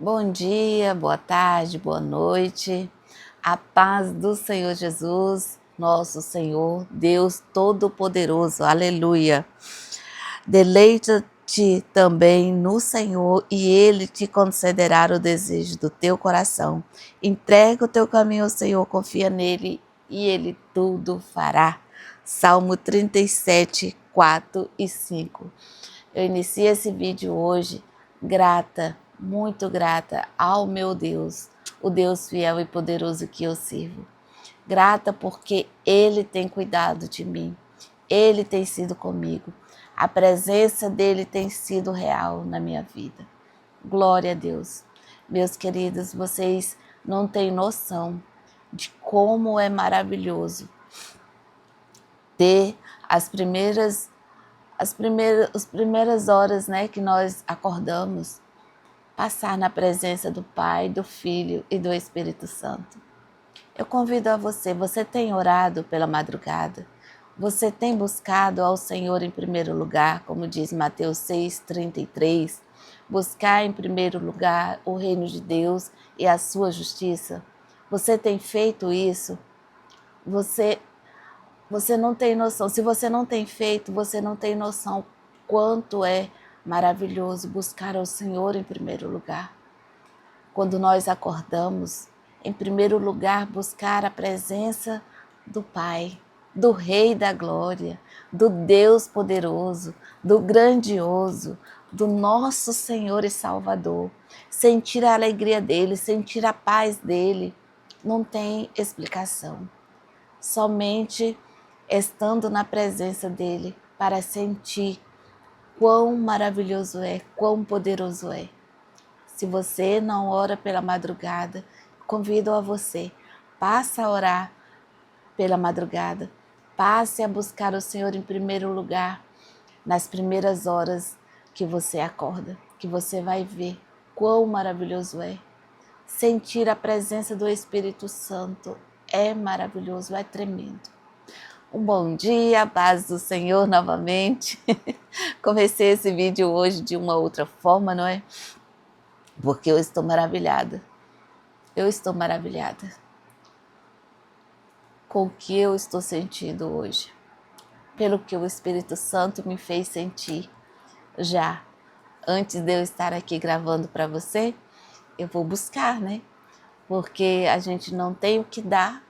Bom dia, boa tarde, boa noite. A paz do Senhor Jesus, nosso Senhor, Deus Todo-Poderoso. Aleluia. Deleita-te também no Senhor e Ele te concederá o desejo do teu coração. Entrega o teu caminho ao Senhor, confia nele e Ele tudo fará. Salmo 37, 4 e 5. Eu inicio esse vídeo hoje grata, muito grata ao meu Deus, o Deus fiel e poderoso que eu sirvo. Grata porque Ele tem cuidado de mim, Ele tem sido comigo, a presença dEle tem sido real na minha vida. Glória a Deus. Meus queridos, vocês não têm noção de como é maravilhoso ter as primeiras horas, né, que nós acordamos, passar na presença do Pai, do Filho e do Espírito Santo. Eu convido a você tem orado pela madrugada? Você tem buscado ao Senhor em primeiro lugar, como diz Mateus 6,33, buscar em primeiro lugar o reino de Deus e a sua justiça? Você tem feito isso? Você não tem noção. Se você não tem feito, você não tem noção quanto é maravilhoso buscar ao Senhor em primeiro lugar. Quando nós acordamos, em primeiro lugar, buscar a presença do Pai, do Rei da Glória, do Deus poderoso, do grandioso, do nosso Senhor e Salvador. Sentir a alegria dele, sentir a paz dele, não tem explicação. Somente estando na presença dele para sentir quão maravilhoso é, quão poderoso é. Se você não ora pela madrugada, convido a você, passe a orar pela madrugada, passe a buscar o Senhor em primeiro lugar, nas primeiras horas que você acorda, que você vai ver quão maravilhoso é. Sentir a presença do Espírito Santo é maravilhoso, é tremendo. Um bom dia, a paz do Senhor novamente. Comecei esse vídeo hoje de uma outra forma, não é? Porque eu estou maravilhada. Eu estou maravilhada com o que eu estou sentindo hoje. Pelo que o Espírito Santo me fez sentir já. Antes de eu estar aqui gravando para você, eu vou buscar, né? Porque a gente não tem o que dar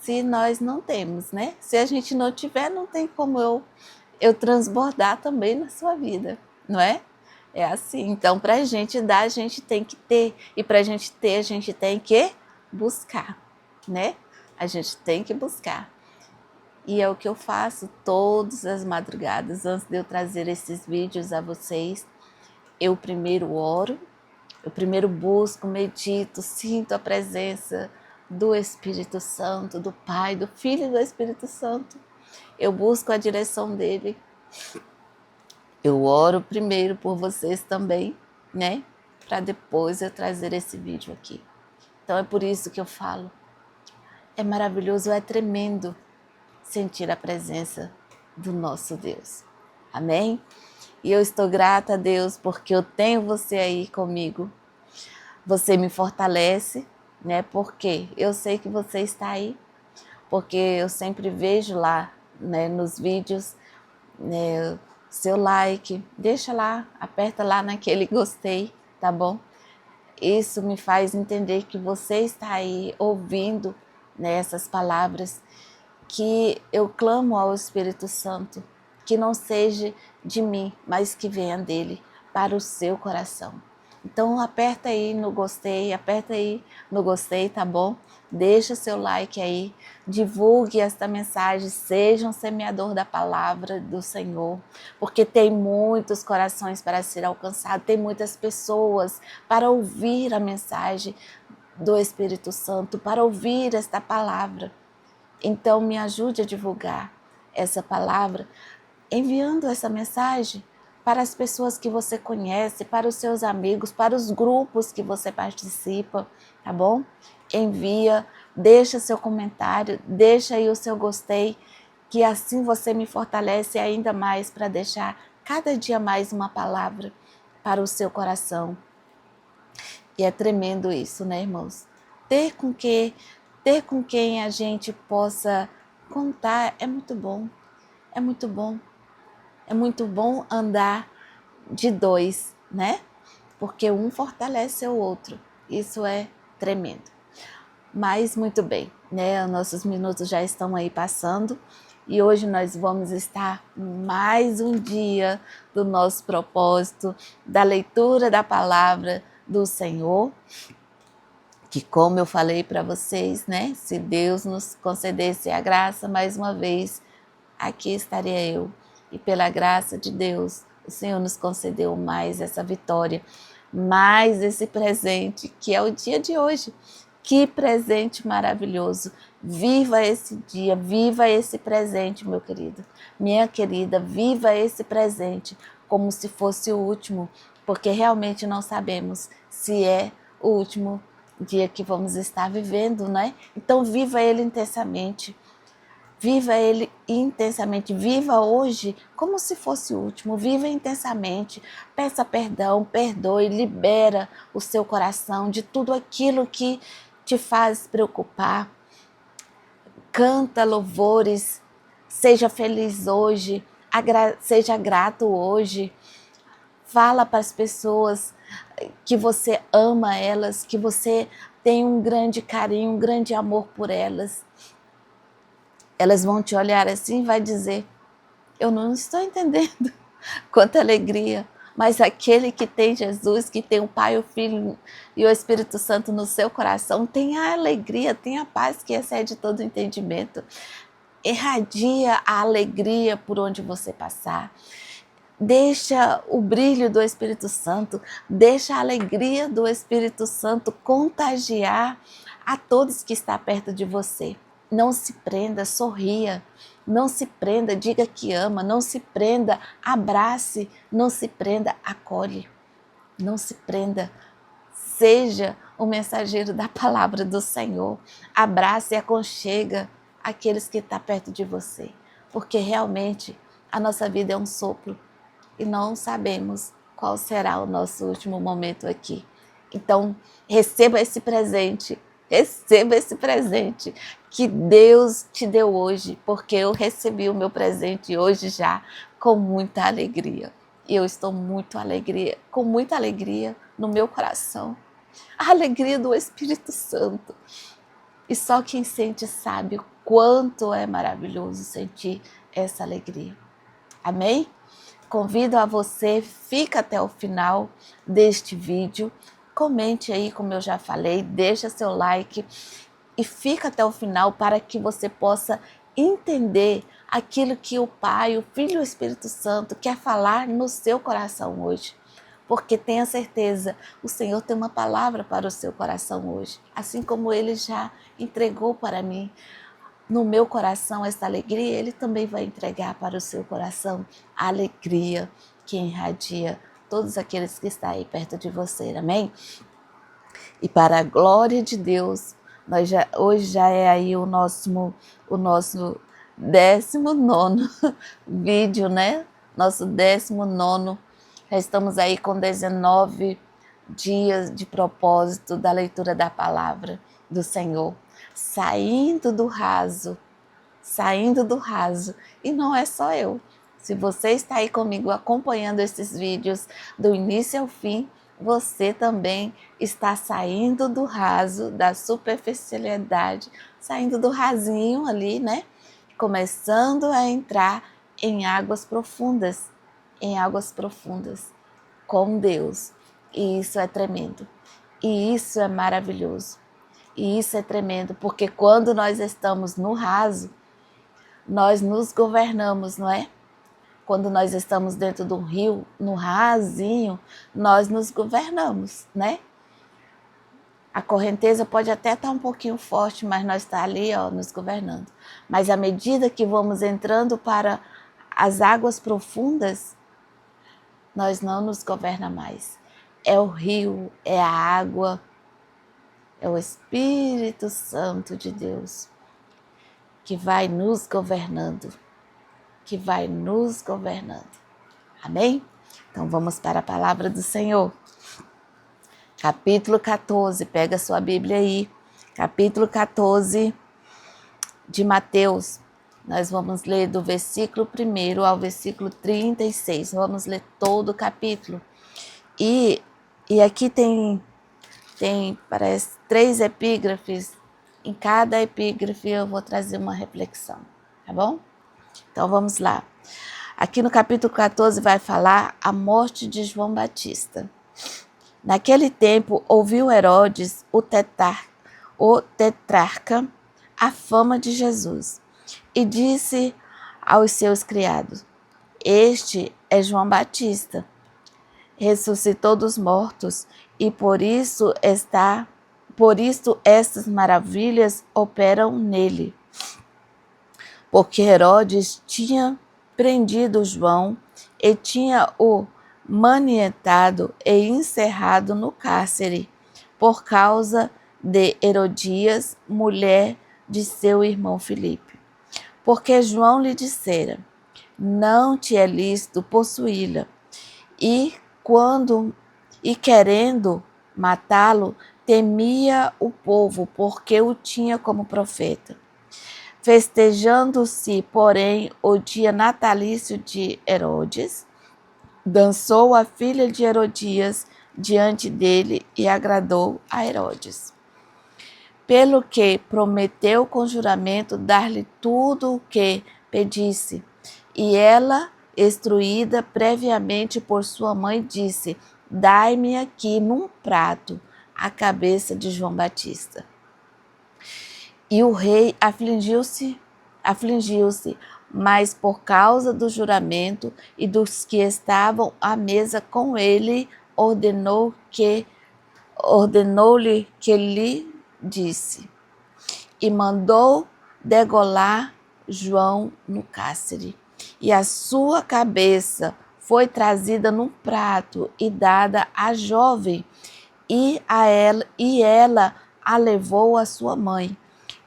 se nós não temos, né? Se a gente não tiver, não tem como eu transbordar também na sua vida, não é? É assim. Então, para a gente dar, a gente tem que ter. E para a gente ter, a gente tem que buscar, né? A gente tem que buscar. E é o que eu faço todas as madrugadas. Antes de eu trazer esses vídeos a vocês, eu primeiro oro, eu primeiro busco, medito, sinto a presença do Espírito Santo, do Pai, do Filho e do Espírito Santo. Eu busco a direção dele. Eu oro primeiro por vocês também, né? Para depois eu trazer esse vídeo aqui. Então é por isso que eu falo. É maravilhoso, é tremendo sentir a presença do nosso Deus. Amém? E eu estou grata a Deus porque eu tenho você aí comigo. Você me fortalece, né? Porque eu sei que você está aí. Porque eu sempre vejo lá, né, nos vídeos, né, seu like, deixa lá, aperta lá naquele gostei, tá bom? Isso me faz entender que você está aí ouvindo, né, essas palavras, que eu clamo ao Espírito Santo, que não seja de mim, mas que venha dele para o seu coração. Então aperta aí no gostei, aperta aí no gostei, tá bom? Deixa seu like aí, divulgue esta mensagem, seja um semeador da palavra do Senhor, porque tem muitos corações para ser alcançados, tem muitas pessoas para ouvir a mensagem do Espírito Santo, para ouvir esta palavra. Então me ajude a divulgar essa palavra, enviando essa mensagem para as pessoas que você conhece, para os seus amigos, para os grupos que você participa, tá bom? Envia, deixa seu comentário, deixa aí o seu gostei, que assim você me fortalece ainda mais para deixar cada dia mais uma palavra para o seu coração. E é tremendo isso, né, irmãos? Ter com quem a gente possa contar é muito bom. É muito bom. É muito bom andar de dois, né? Porque um fortalece o outro. Isso é tremendo. Mas muito bem, né? Os nossos minutos já estão aí passando e hoje nós vamos estar mais um dia do nosso propósito, da leitura da palavra do Senhor, que como eu falei para vocês, né? Se Deus nos concedesse a graça, mais uma vez, aqui estaria eu. E pela graça de Deus, o Senhor nos concedeu mais essa vitória, mais esse presente, que é o dia de hoje. Que presente maravilhoso! Viva esse dia, viva esse presente, meu querido. Minha querida, viva esse presente como se fosse o último, porque realmente não sabemos se é o último dia que vamos estar vivendo, né? Então viva ele intensamente. Viva ele intensamente, viva hoje como se fosse o último, viva intensamente, peça perdão, perdoe, libera o seu coração de tudo aquilo que te faz preocupar, canta louvores, seja feliz hoje, seja grato hoje, fala para as pessoas que você ama elas, que você tem um grande carinho, um grande amor por elas. Elas vão te olhar assim e vai dizer, eu não estou entendendo quanta alegria, mas aquele que tem Jesus, que tem o Pai, o Filho e o Espírito Santo no seu coração, tem a alegria, tem a paz que excede todo entendimento. Irradia a alegria por onde você passar. Deixa o brilho do Espírito Santo, deixa a alegria do Espírito Santo contagiar a todos que estão perto de você. Não se prenda, sorria, não se prenda, diga que ama, não se prenda, abrace, não se prenda, acolhe, não se prenda. Seja o mensageiro da palavra do Senhor, abrace e aconchega aqueles que estão perto de você, porque realmente a nossa vida é um sopro e não sabemos qual será o nosso último momento aqui. Então, receba esse presente que Deus te deu hoje, porque eu recebi o meu presente hoje já com muita alegria. E eu estou com muita alegria no meu coração. A alegria do Espírito Santo. E só quem sente sabe o quanto é maravilhoso sentir essa alegria. Amém? Convido a você, fica até o final deste vídeo, comente aí, como eu já falei, deixa seu like e fica até o final para que você possa entender aquilo que o Pai, o Filho e o Espírito Santo quer falar no seu coração hoje. Porque tenha certeza, o Senhor tem uma palavra para o seu coração hoje, assim como Ele já entregou para mim. No meu coração essa alegria, Ele também vai entregar para o seu coração a alegria que irradia todos aqueles que estão aí perto de você, amém? E para a glória de Deus, hoje já é aí o nosso 19º vídeo, né? Nosso 19º, já estamos aí com 19 dias de propósito da leitura da palavra do Senhor. Saindo do raso, e não é só eu. Se você está aí comigo acompanhando esses vídeos do início ao fim, você também está saindo do raso, da superficialidade, saindo do rasinho ali, né? Começando a entrar em águas profundas com Deus. E isso é tremendo. E isso é maravilhoso. E isso é tremendo, porque quando nós estamos no raso, nós nos governamos, não é? Quando nós estamos dentro do rio, no rasinho, nós nos governamos, né? A correnteza pode até estar um pouquinho forte, mas nós está ali, ó, nos governando. Mas à medida que vamos entrando para as águas profundas, nós não nos governa mais. É o rio, é a água, é o Espírito Santo de Deus que vai nos governando, Amém? Então vamos para a palavra do Senhor. capítulo 14, pega sua Bíblia aí, capítulo 14 de Mateus. Nós vamos ler do versículo 1 ao versículo 36, vamos ler todo o capítulo. E aqui tem parece 3 epígrafes, em cada epígrafe eu vou trazer uma reflexão, tá bom? Então vamos lá. Aqui no capítulo 14 vai falar a morte de João Batista. Naquele tempo ouviu Herodes, o tetrarca, a fama de Jesus, e disse aos seus criados: Este é João Batista, ressuscitou dos mortos, e por isso estas maravilhas operam nele. Porque Herodes tinha prendido João e tinha-o manietado e encerrado no cárcere, por causa de Herodias, mulher de seu irmão Filipe. Porque João lhe dissera: não te é lícito possuí-la. E querendo matá-lo, temia o povo, porque o tinha como profeta. Festejando-se, porém, o dia natalício de Herodes, dançou a filha de Herodias diante dele e agradou a Herodes. Pelo que prometeu com juramento dar-lhe tudo o que pedisse. E ela, instruída previamente por sua mãe, disse: dai-me aqui num prato a cabeça de João Batista. E o rei afligiu-se, mas por causa do juramento e dos que estavam à mesa com ele, ordenou-lhe que lhe disse, e mandou degolar João no cárcere. E a sua cabeça foi trazida num prato e dada à jovem, e ela a levou à sua mãe.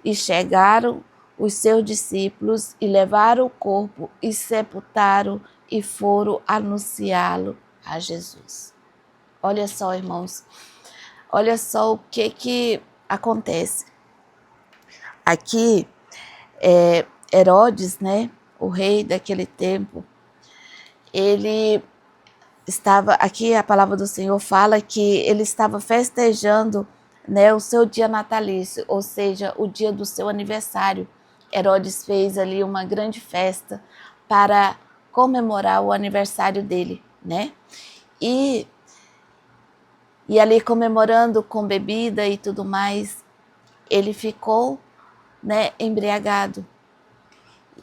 E chegaram os seus discípulos e levaram o corpo e sepultaram e foram anunciá-lo a Jesus. Olha só, irmãos, olha só o que acontece. Aqui, Herodes, né, o rei daquele tempo, ele estava, aqui a palavra do Senhor fala que ele estava festejando, né, o seu dia natalício, ou seja, o dia do seu aniversário. Herodes fez ali uma grande festa para comemorar o aniversário dele, né? E ali comemorando com bebida e tudo mais, ele ficou, né, embriagado.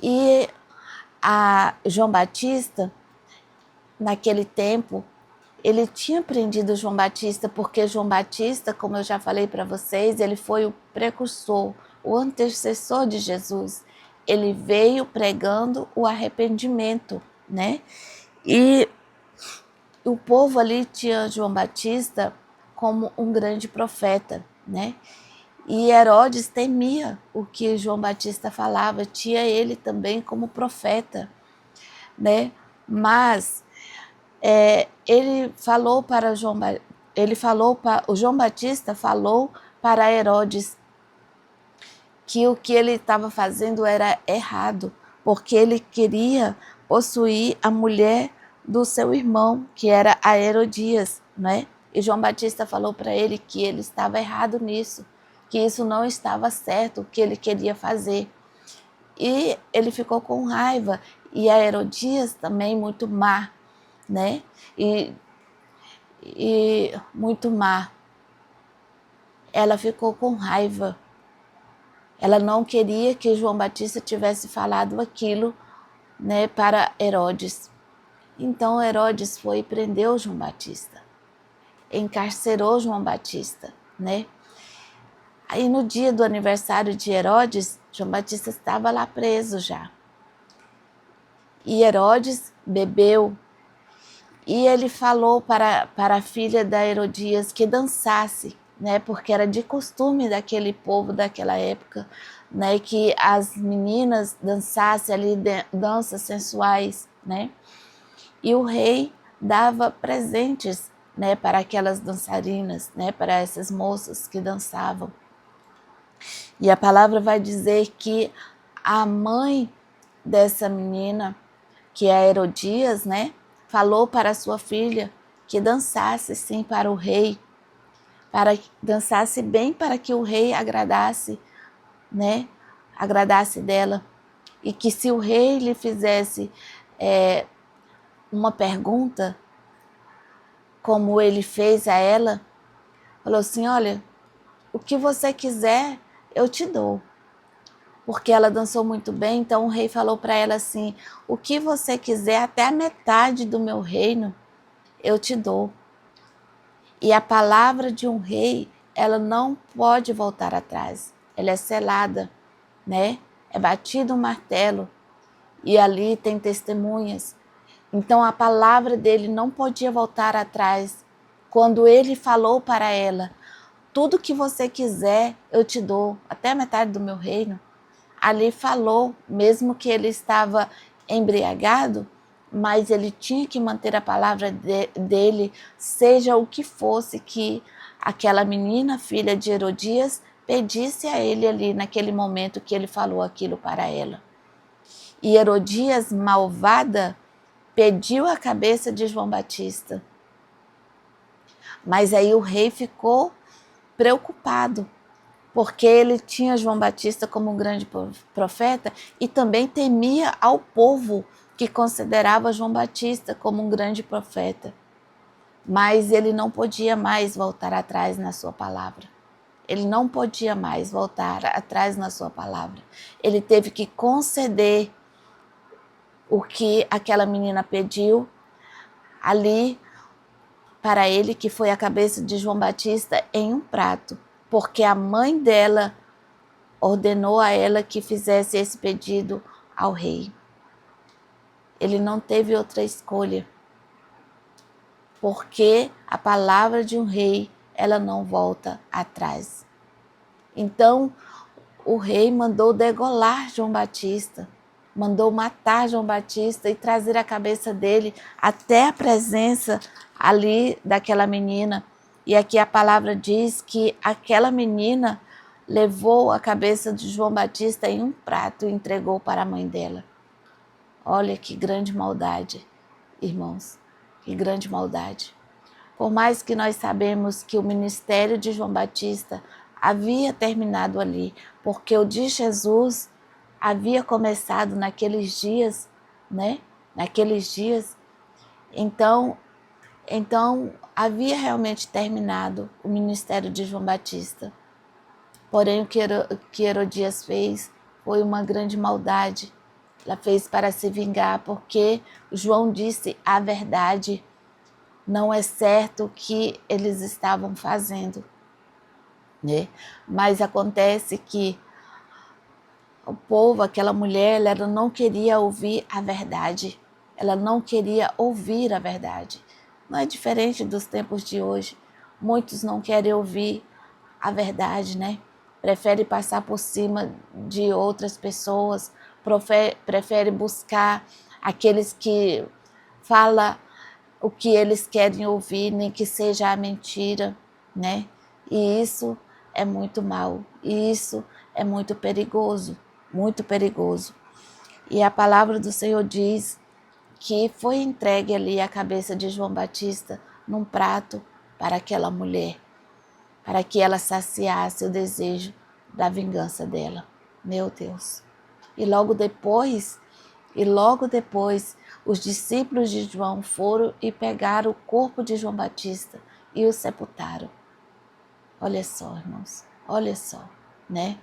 E a João Batista, naquele tempo, ele tinha prendido João Batista, porque João Batista, como eu já falei para vocês, ele foi o precursor, o antecessor de Jesus. Ele veio pregando o arrependimento, né? E o povo ali tinha João Batista como um grande profeta, né? E Herodes temia o que João Batista falava, tinha ele também como profeta, né? Mas o João Batista falou para Herodes que o que ele estava fazendo era errado, porque ele queria possuir a mulher do seu irmão, que era a Herodias, né? E João Batista falou para ele que ele estava errado nisso, que isso não estava certo, o que ele queria fazer. E ele ficou com raiva, e a Herodias também muito má, né? E muito má. Ela ficou com raiva. Ela não queria que João Batista tivesse falado aquilo, né, para Herodes. Então Herodes foi e prendeu João Batista, encarcerou João Batista, né? Aí no dia do aniversário de Herodes, João Batista estava lá preso já. E Herodes bebeu. E ele falou para a filha da Herodias que dançasse, né? Porque era de costume daquele povo daquela época, né? Que as meninas dançassem ali danças sensuais, né? E o rei dava presentes né, para aquelas dançarinas, né, para essas moças que dançavam. E a palavra vai dizer que a mãe dessa menina, que é Herodias, né, falou para a sua filha que dançasse sim para o rei, para que dançasse bem para que o rei agradasse, né, agradasse dela. E que se o rei lhe fizesse uma pergunta, como ele fez a ela, falou assim, olha, o que você quiser eu te dou. Porque ela dançou muito bem, então o rei falou para ela assim, o que você quiser, até a metade do meu reino, eu te dou. E a palavra de um rei, ela não pode voltar atrás, ela é selada, né? É batido um martelo e ali tem testemunhas. Então a palavra dele não podia voltar atrás. Quando ele falou para ela, tudo que você quiser eu te dou, até a metade do meu reino. Ali falou, mesmo que ele estava embriagado, mas ele tinha que manter a palavra dele, seja o que fosse que aquela menina, filha de Herodias, pedisse a ele ali naquele momento que ele falou aquilo para ela. E Herodias, malvada, pediu a cabeça de João Batista. Mas aí o rei ficou preocupado, porque ele tinha João Batista como um grande profeta e também temia ao povo que considerava João Batista como um grande profeta. Mas ele não podia mais voltar atrás na sua palavra. Ele não podia mais voltar atrás na sua palavra. Ele teve que conceder o que aquela menina pediu ali para ele, que foi a cabeça de João Batista, em um prato, porque a mãe dela ordenou a ela que fizesse esse pedido ao rei. Ele não teve outra escolha, porque a palavra de um rei, ela não volta atrás. Então, o rei mandou degolar João Batista, mandou matar João Batista e trazer a cabeça dele até a presença ali daquela menina. E aqui a palavra diz que aquela menina levou a cabeça de João Batista em um prato e entregou para a mãe dela. Olha que grande maldade, irmãos, que grande maldade. Por mais que nós sabemos que o ministério de João Batista havia terminado ali, porque o de Jesus havia começado naqueles dias, né? Naqueles dias. Então havia realmente terminado o ministério de João Batista. Porém, o que Herodias fez foi uma grande maldade. Ela fez para se vingar, porque João disse a verdade. Não é certo o que eles estavam fazendo, né? Mas acontece que o povo, aquela mulher, ela não queria ouvir a verdade. Ela não queria ouvir a verdade. Não é diferente dos tempos de hoje. Muitos não querem ouvir a verdade, né? Prefere passar por cima de outras pessoas, prefere buscar aqueles que falam o que eles querem ouvir, nem que seja a mentira, né? E isso é muito mal, e isso é muito perigoso, muito perigoso. E a palavra do Senhor diz que foi entregue ali a cabeça de João Batista num prato para aquela mulher, para que ela saciasse o desejo da vingança dela. Meu Deus. E logo depois, os discípulos de João foram e pegaram o corpo de João Batista e o sepultaram. Olha só, irmãos, olha só, né?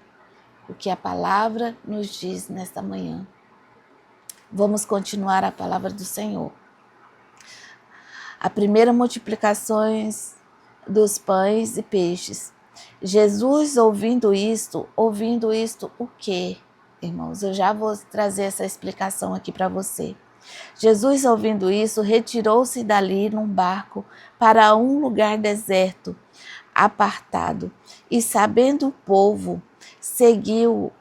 O que a palavra nos diz nesta manhã. Vamos continuar a palavra do Senhor. A primeira multiplicação dos pães e peixes. Jesus ouvindo isto, o quê, irmãos? Eu já vou trazer essa explicação aqui para você. Jesus, ouvindo isso, retirou-se dali num barco para um lugar deserto, apartado, e sabendo o povo, seguiu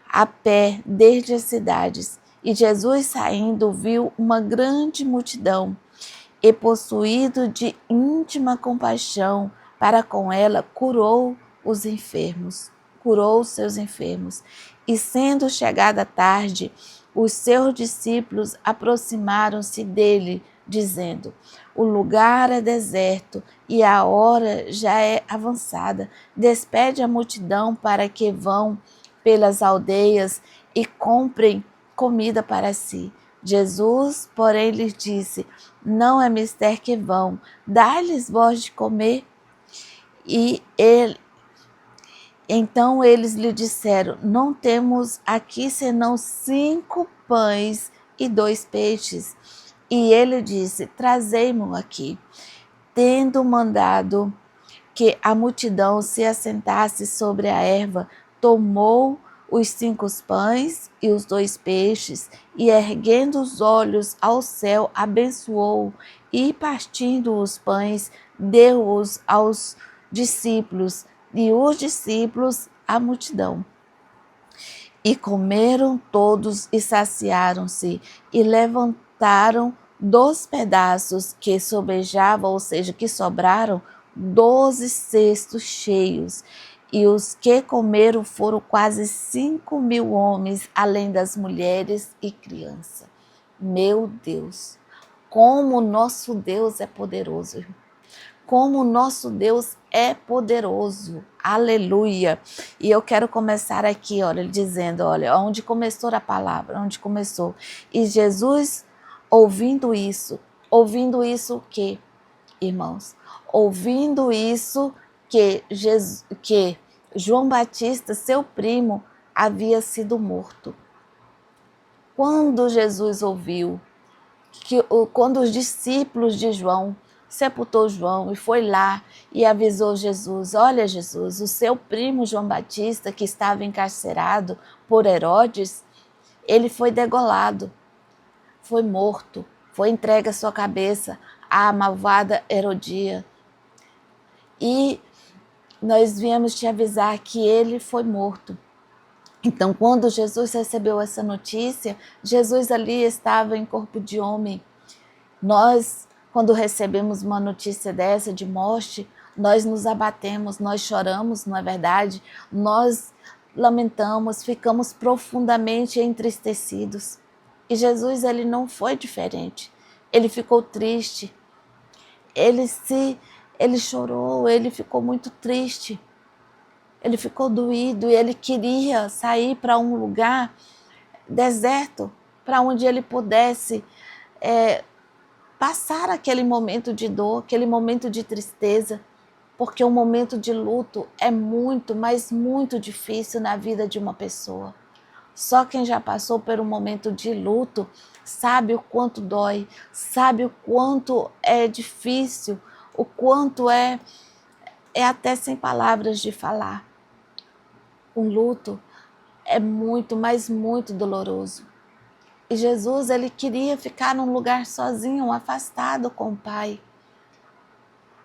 a pé desde as cidades. E Jesus, saindo, viu uma grande multidão e, possuído de íntima compaixão para com ela, curou os seus enfermos. E sendo chegada a tarde, os seus discípulos aproximaram-se dele, dizendo: o lugar é deserto e a hora já é avançada. Despede a multidão para que vão pelas aldeias e comprem comida para si. Jesus, porém, lhes disse: não é mister que vão, dá-lhes vós de comer. Então eles lhe disseram: não temos aqui senão 5 pães e 2 peixes. E ele disse: trazei-mo aqui. Tendo mandado que a multidão se assentasse sobre a erva, tomou os 5 pães e os 2 peixes, e erguendo os olhos ao céu, abençoou, e partindo os pães, deu-os aos discípulos, e os discípulos à multidão. E comeram todos e saciaram-se, e levantaram dos pedaços que sobejavam, ou seja, que sobraram, 12 cestos cheios. E os que comeram foram quase 5.000 homens, além das mulheres e crianças. Meu Deus, como o nosso Deus é poderoso, irmão. Como o nosso Deus é poderoso, aleluia. E eu quero começar aqui, olha, dizendo, olha, onde começou a palavra, onde começou. E Jesus, ouvindo isso o quê, irmãos? Ouvindo isso que João Batista, seu primo, havia sido morto. Quando Jesus ouviu, quando os discípulos de João sepultou João e foi lá e avisou Jesus: olha, Jesus, o seu primo João Batista, que estava encarcerado por Herodes, ele foi degolado, foi morto, foi entregue a sua cabeça à malvada Herodia. E nós viemos te avisar que ele foi morto. Então, quando Jesus recebeu essa notícia, Jesus ali estava em corpo de homem. Nós, quando recebemos uma notícia dessa de morte, nós nos abatemos, nós choramos, não é verdade? Nós lamentamos, ficamos profundamente entristecidos. E Jesus, ele não foi diferente. Ele ficou triste. Ele chorou, ele ficou muito triste. Ele ficou doído e ele queria sair para um lugar deserto, para onde ele pudesse passar aquele momento de dor, aquele momento de tristeza, porque o momento de luto é muito, mas muito difícil na vida de uma pessoa. Só quem já passou por um momento de luto sabe o quanto dói, sabe o quanto é difícil, o quanto é até sem palavras de falar. O luto é muito, mas muito doloroso. E Jesus, ele queria ficar num lugar sozinho, afastado com o Pai.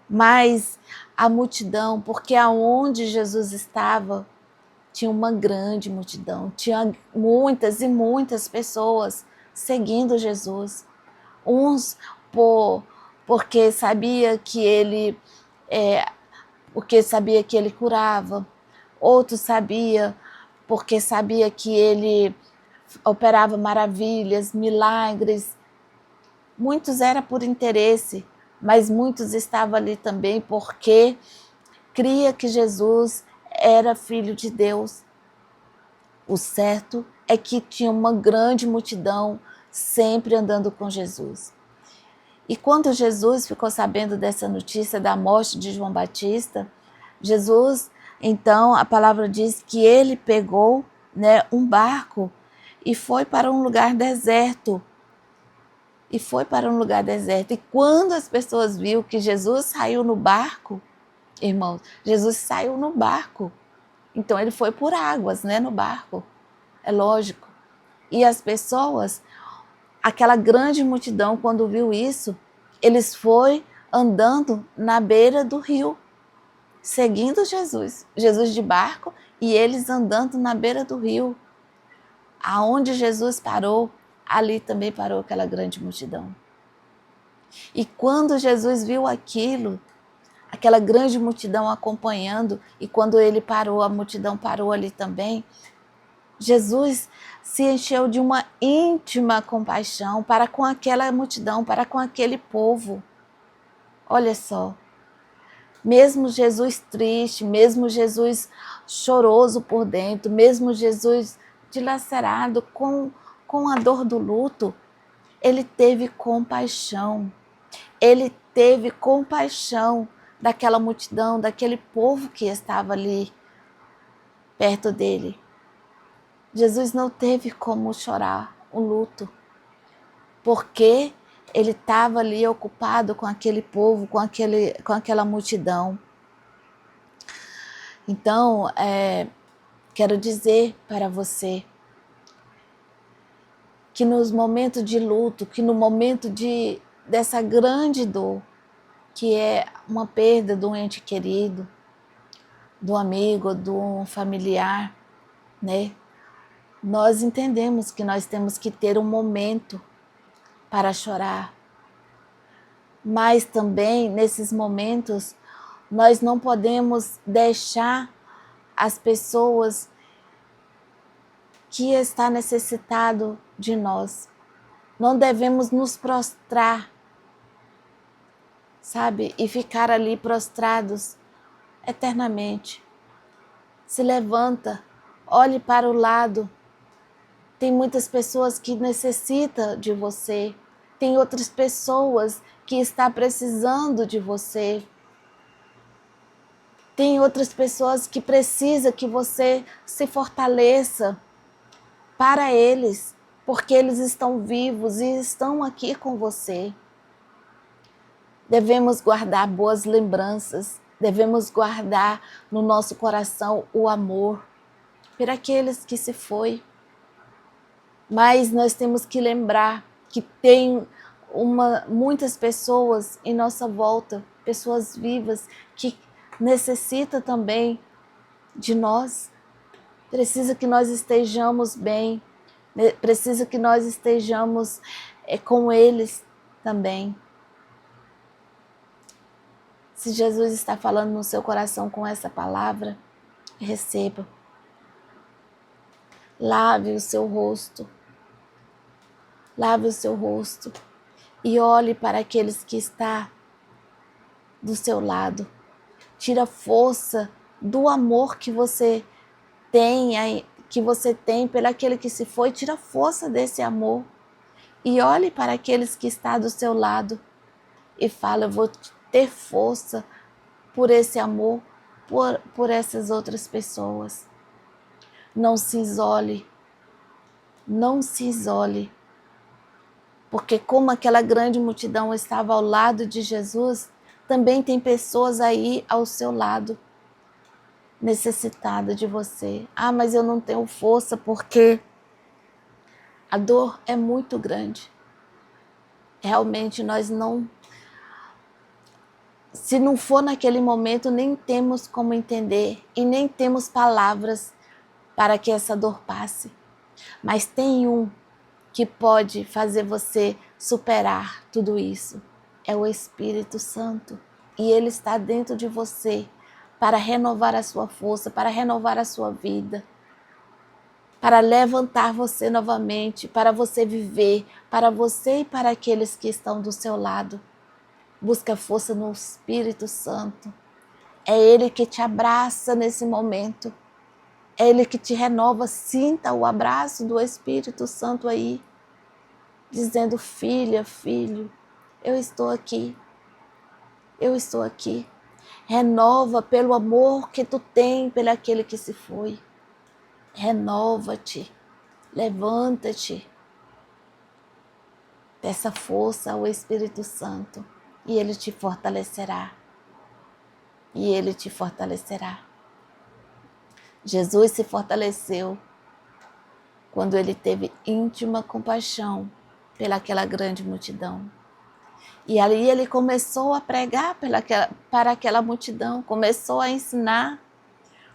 Mas a multidão, porque aonde Jesus estava, tinha uma grande multidão, tinha muitas e muitas pessoas seguindo Jesus. Uns porque sabia que ele curava, outros porque sabia que ele operava maravilhas, milagres. Muitos era por interesse, mas muitos estavam ali também porque cria que Jesus era filho de Deus. O certo é que tinha uma grande multidão sempre andando com Jesus. E quando Jesus ficou sabendo dessa notícia da morte de João Batista, Jesus, então a palavra diz que ele pegou, um barco e foi para um lugar deserto. E quando as pessoas viram que Jesus saiu no barco, irmãos, Jesus saiu no barco. Então ele foi por águas, no barco. É lógico. E as pessoas, aquela grande multidão, quando viu isso, eles foram andando na beira do rio, seguindo Jesus. Jesus de barco e eles andando na beira do rio. Aonde Jesus parou, ali também parou aquela grande multidão. E quando Jesus viu aquilo, aquela grande multidão acompanhando, e quando ele parou, a multidão parou ali também, Jesus se encheu de uma íntima compaixão para com aquela multidão, para com aquele povo. Olha só, mesmo Jesus triste, mesmo Jesus choroso por dentro, mesmo Jesus dilacerado com a dor do luto, ele teve compaixão. Ele teve compaixão daquela multidão, daquele povo que estava ali perto dele. Jesus não teve como chorar o luto, porque ele estava ali ocupado com aquele povo, com aquela multidão. Então, quero dizer para você que nos momentos de luto, que no momento dessa grande dor, que é uma perda de um ente querido, do amigo, de um familiar, né? Nós entendemos que nós temos que ter um momento para chorar, mas também nesses momentos nós não podemos deixar as pessoas que estão necessitadas de nós. Não devemos nos prostrar, sabe? E ficar ali prostrados eternamente. Se levanta, olhe para o lado. Tem muitas pessoas que necessitam de você. Tem outras pessoas que estão precisando de você. Tem outras pessoas que precisam que você se fortaleça para eles, porque eles estão vivos e estão aqui com você. Devemos guardar boas lembranças, devemos guardar no nosso coração o amor por aqueles que se foi. Mas nós temos que lembrar que tem muitas pessoas em nossa volta, pessoas vivas, que necessitam também de nós. Precisa que nós estejamos bem, precisa que nós estejamos com eles também. Se Jesus está falando no seu coração com essa palavra, receba. Lave o seu rosto. Lave o seu rosto e olhe para aqueles que estão do seu lado. Tira força do amor que você tem pelo aquele que se foi. Tira força desse amor e olhe para aqueles que estão do seu lado e fala: eu vou ter força por esse amor, por essas outras pessoas. Não se isole. Não se isole. Porque como aquela grande multidão estava ao lado de Jesus, também tem pessoas aí ao seu lado, necessitadas de você. Ah, mas eu não tenho força porque a dor é muito grande. Realmente nós não... Se não for naquele momento, nem temos como entender e nem temos palavras para que essa dor passe. Mas tem um que pode fazer você superar tudo isso. É o Espírito Santo. E ele está dentro de você para renovar a sua força, para renovar a sua vida, para levantar você novamente, para você viver, para você e para aqueles que estão do seu lado. Busca força no Espírito Santo. É ele que te abraça nesse momento. É ele que te renova. Sinta o abraço do Espírito Santo aí, dizendo: filha, filho, eu estou aqui. Eu estou aqui. Renova pelo amor que tu tem pelo aquele que se foi. Renova-te. Levanta-te. Peça força ao Espírito Santo e ele te fortalecerá. E ele te fortalecerá. Jesus se fortaleceu quando ele teve íntima compaixão pelaquela grande multidão. E ali ele começou a pregar para aquela multidão, começou a ensinar,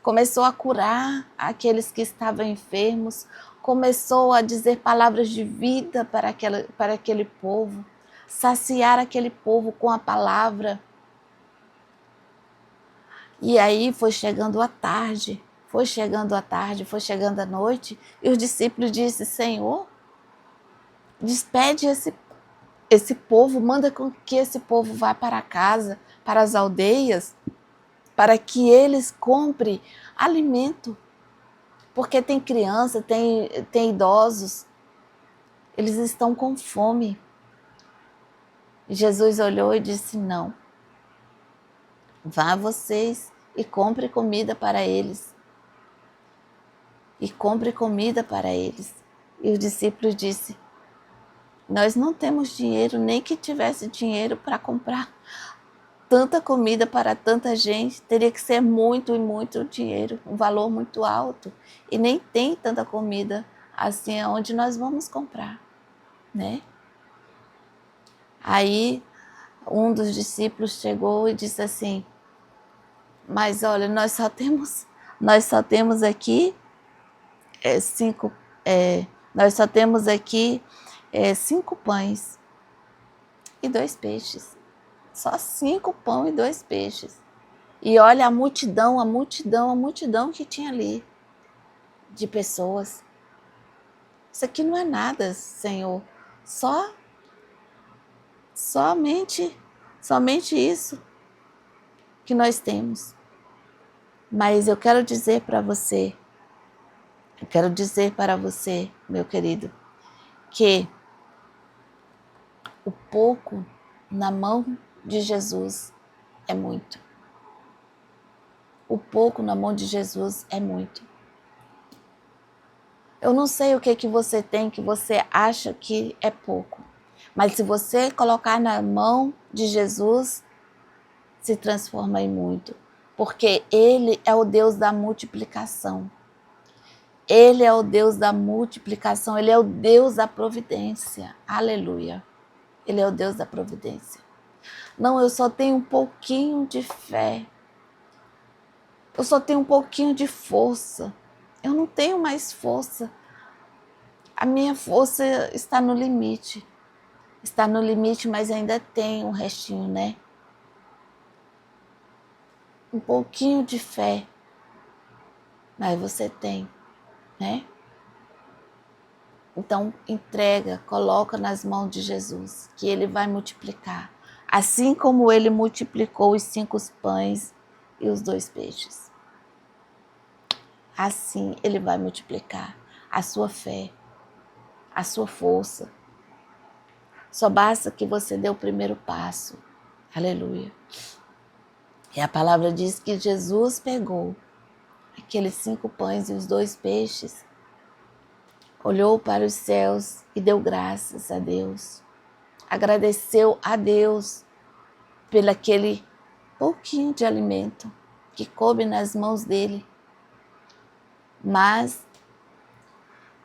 começou a curar aqueles que estavam enfermos, começou a dizer palavras de vida para aquele povo. saciar aquele povo com a palavra. E aí foi chegando a tarde, foi chegando a noite, e os discípulos disseram: Senhor, despede esse povo, manda com que esse povo vá para casa, para as aldeias, para que eles comprem alimento. Porque tem criança, tem idosos, eles estão com fome. E Jesus olhou e disse: não, vá vocês e compre comida para eles. E compre comida para eles. E os discípulos disseram: nós não temos dinheiro, nem que tivesse dinheiro para comprar tanta comida para tanta gente. Teria que ser muito e muito dinheiro, um valor muito alto. E nem tem tanta comida assim aonde nós vamos comprar, né? Aí um dos discípulos chegou e disse assim: mas olha, nós só temos aqui cinco pães e 2 peixes. Só 5 pão e 2 peixes. E olha a multidão que tinha ali de pessoas. Isso aqui não é nada, Senhor. Somente isso que nós temos. Mas eu quero dizer para você, meu querido, que o pouco na mão de Jesus é muito. O pouco na mão de Jesus é muito. Eu não sei o que você tem que você acha que é pouco, mas se você colocar na mão de Jesus, se transforma em muito, porque Ele é o Deus da multiplicação. Ele é o Deus da multiplicação, Ele é o Deus da providência. Aleluia. Ele é o Deus da providência. Não, eu só tenho um pouquinho de fé. Eu só tenho um pouquinho de força. Eu não tenho mais força. A minha força está no limite. Está no limite, mas ainda tem um restinho, né? Um pouquinho de fé. Mas você tem, né? Então entrega, coloca nas mãos de Jesus, que Ele vai multiplicar. Assim como Ele multiplicou os 5 pães e os 2 peixes. Assim Ele vai multiplicar a sua fé, a sua força. Só basta que você dê o primeiro passo. Aleluia. E a palavra diz que Jesus pegou aqueles 5 pães e os 2 peixes, olhou para os céus e deu graças a Deus. Agradeceu a Deus pelo aquele pouquinho de alimento que coube nas mãos dele. Mas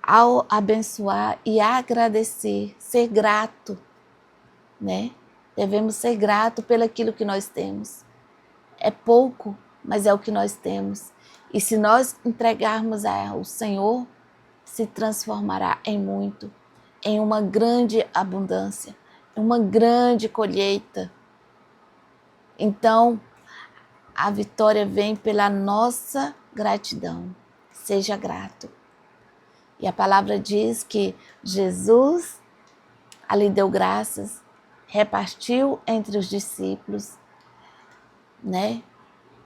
ao abençoar e agradecer, ser grato, né? Devemos ser grato pelo aquilo que nós temos. É pouco, mas é o que nós temos. E se nós entregarmos ao Senhor, se transformará em muito, em uma grande abundância, uma grande colheita. Então, a vitória vem pela nossa gratidão. Seja grato. E a palavra diz que Jesus ali deu graças, repartiu entre os discípulos, né?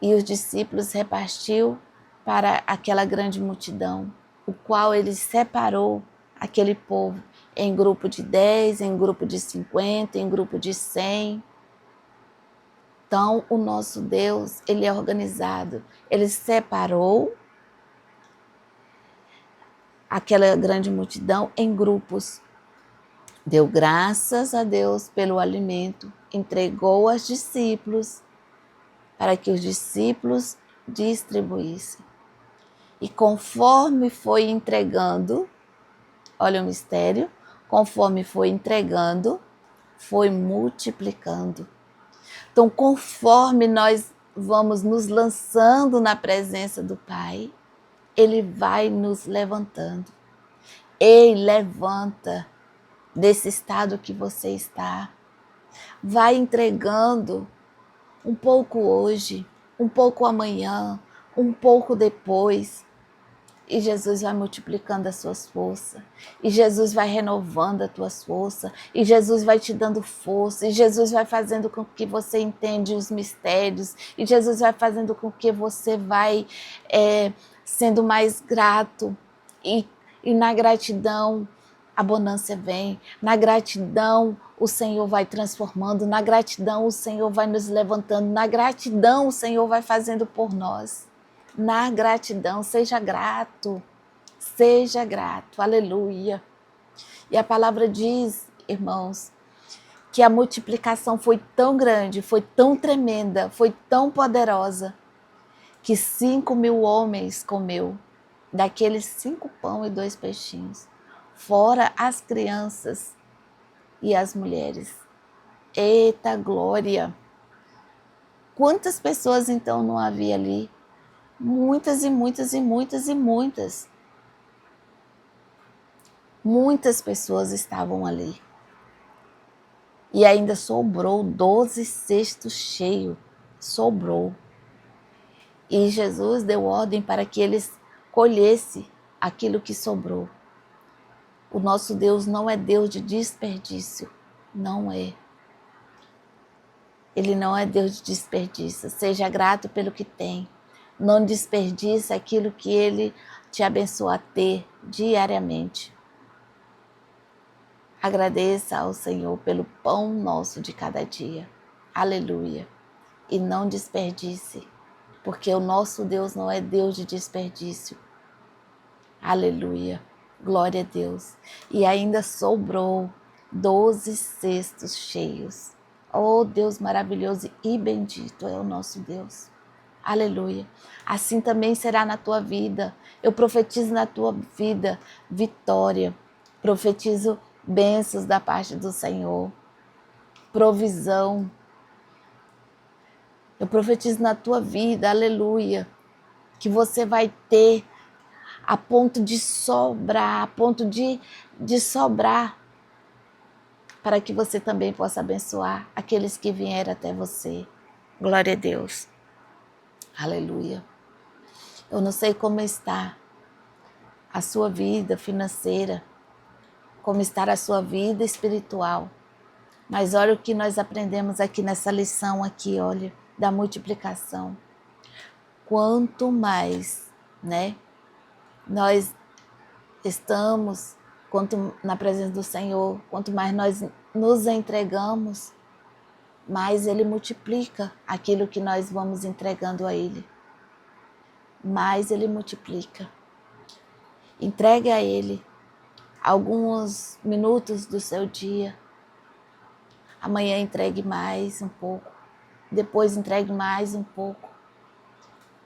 E os discípulos repartiu para aquela grande multidão, o qual ele separou aquele povo em grupo de 10, em grupo de 50, em grupo de 100. Então, o nosso Deus, Ele é organizado. Ele separou aquela grande multidão em grupos. Deu graças a Deus pelo alimento, entregou aos discípulos para que os discípulos distribuíssem. E conforme foi entregando, olha o mistério, conforme foi entregando, foi multiplicando. Então, conforme nós vamos nos lançando na presença do Pai, Ele vai nos levantando. Ei, levanta desse estado que você está. Vai entregando um pouco hoje, um pouco amanhã, um pouco depois. E Jesus vai multiplicando as suas forças. E Jesus vai renovando as tuas forças. E Jesus vai te dando força. E Jesus vai fazendo com que você entenda os mistérios. E Jesus vai fazendo com que você vai sendo mais grato. E na gratidão, a bonança vem. Na gratidão, o Senhor vai transformando. Na gratidão, o Senhor vai nos levantando. Na gratidão, o Senhor vai fazendo por nós. Na gratidão, seja grato, aleluia. E a palavra diz, irmãos, que a multiplicação foi tão grande, foi tão tremenda, foi tão poderosa, que 5.000 homens comeu daqueles 5 pão e 2 peixinhos, fora as crianças e as mulheres. Eita glória! Quantas pessoas então não havia ali? Muitas e muitas e muitas e muitas. Muitas pessoas estavam ali. E ainda sobrou 12 cestos cheios. Sobrou. E Jesus deu ordem para que eles colhessem aquilo que sobrou. O nosso Deus não é Deus de desperdício. Não é. Ele não é Deus de desperdício. Seja grato pelo que tem. Não desperdice aquilo que Ele te abençoa a ter diariamente. Agradeça ao Senhor pelo pão nosso de cada dia. Aleluia. E não desperdice, porque o nosso Deus não é Deus de desperdício. Aleluia. Glória a Deus. E ainda sobrou 12 cestos cheios. Oh, Deus maravilhoso e bendito é o nosso Deus. Aleluia. Assim também será na tua vida. Eu profetizo na tua vida vitória. Profetizo bênçãos da parte do Senhor. Provisão. Eu profetizo na tua vida, aleluia, que você vai ter a ponto de sobrar, a ponto de sobrar, para que você também possa abençoar aqueles que vieram até você. Glória a Deus. Aleluia. Eu não sei como está a sua vida financeira, como está a sua vida espiritual, mas olha o que nós aprendemos aqui nessa lição aqui, olha, da multiplicação. Quanto mais, nós estamos na presença do Senhor, quanto mais nós nos entregamos, mais Ele multiplica aquilo que nós vamos entregando a Ele. Mais Ele multiplica. Entregue a Ele alguns minutos do seu dia. Amanhã entregue mais um pouco. Depois entregue mais um pouco.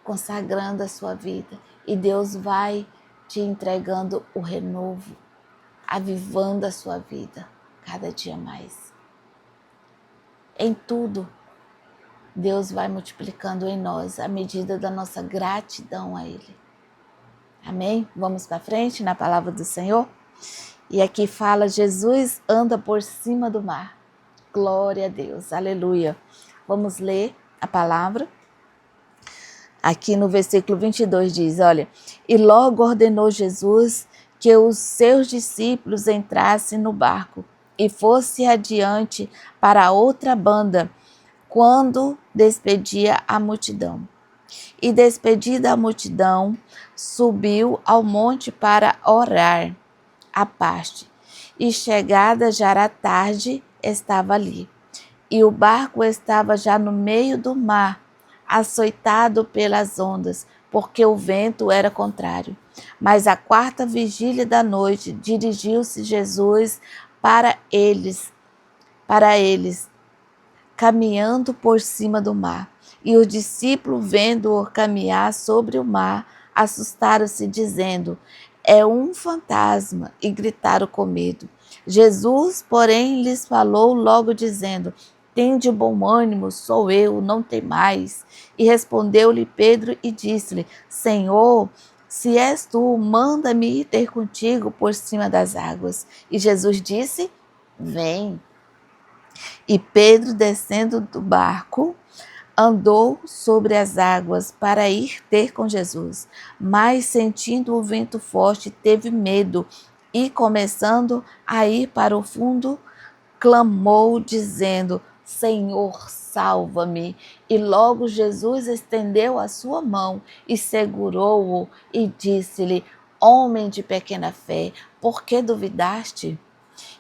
Consagrando a sua vida. E Deus vai te entregando o renovo, avivando a sua vida cada dia mais. Em tudo, Deus vai multiplicando em nós à medida da nossa gratidão a Ele. Amém? Vamos para frente na palavra do Senhor? E aqui fala, Jesus anda por cima do mar. Glória a Deus, aleluia. Vamos ler a palavra. Aqui no versículo 22 diz, olha, e logo ordenou Jesus que os seus discípulos entrassem no barco e fosse adiante para a outra banda, quando despedia a multidão. E despedida a multidão, subiu ao monte para orar à parte. E chegada já era tarde, estava ali. E o barco estava já no meio do mar, açoitado pelas ondas, porque o vento era contrário. Mas à 4ª vigília da noite, dirigiu-se Jesus para eles, caminhando por cima do mar. E os discípulos, vendo-o caminhar sobre o mar, assustaram-se, dizendo, é um fantasma, e gritaram com medo. Jesus, porém, lhes falou logo, dizendo, tende bom ânimo, sou eu, não temais. E respondeu-lhe Pedro e disse-lhe, Senhor, se és tu, manda-me ir ter contigo por cima das águas. E Jesus disse, vem. E Pedro, descendo do barco, andou sobre as águas para ir ter com Jesus, mas sentindo o vento forte, teve medo e, começando a ir para o fundo, clamou, dizendo: Senhor, salva-me. E logo Jesus estendeu a sua mão e segurou-o e disse-lhe: Homem de pequena fé, por que duvidaste?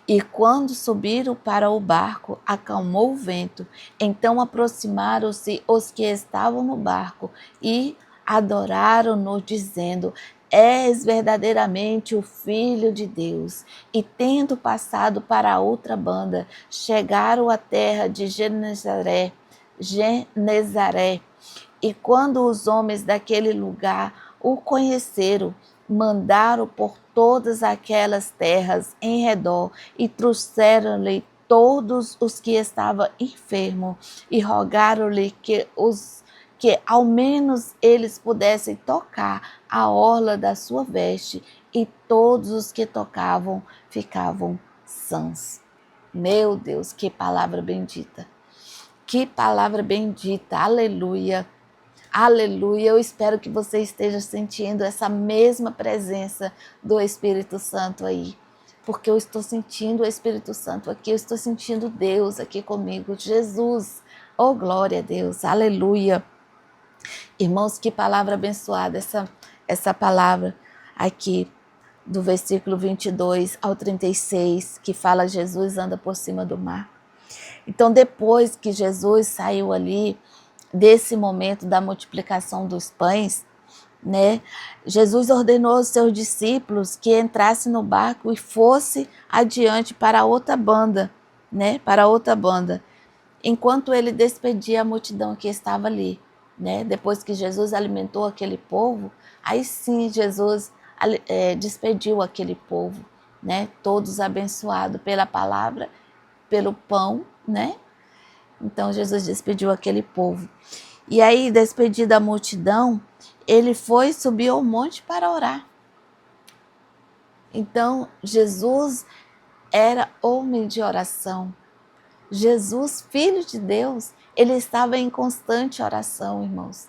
E quando subiram para o barco, acalmou o vento. Então aproximaram-se os que estavam no barco e adoraram-no, dizendo: És verdadeiramente o Filho de Deus. E tendo passado para a outra banda, chegaram à terra de Genezaré. E quando os homens daquele lugar o conheceram, mandaram por todas aquelas terras em redor e trouxeram-lhe todos os que estavam enfermos e rogaram-lhe que ao menos eles pudessem tocar a orla da sua veste, e todos os que tocavam ficavam sãos. Meu Deus, que palavra bendita! Que palavra bendita! Aleluia! Aleluia! Eu espero que você esteja sentindo essa mesma presença do Espírito Santo aí, porque eu estou sentindo o Espírito Santo aqui, eu estou sentindo Deus aqui comigo, Jesus. Oh, glória a Deus! Aleluia! Irmãos, que palavra abençoada essa palavra aqui do versículo 22 ao 36, que fala: Jesus anda por cima do mar. Então, depois que Jesus saiu ali desse momento da multiplicação dos pães, né, Jesus ordenou aos seus discípulos que entrassem no barco e fosse adiante para outra banda, né, para outra banda, enquanto ele despedia a multidão que estava ali, né? Depois que Jesus alimentou aquele povo, aí sim Jesus despediu aquele povo, né? Todos abençoados pela palavra, pelo pão, né? Então Jesus despediu aquele povo. E aí, despedida a multidão, ele foi subir ao monte para orar. Então, Jesus era homem de oração. Jesus, Filho de Deus, ele estava em constante oração, irmãos.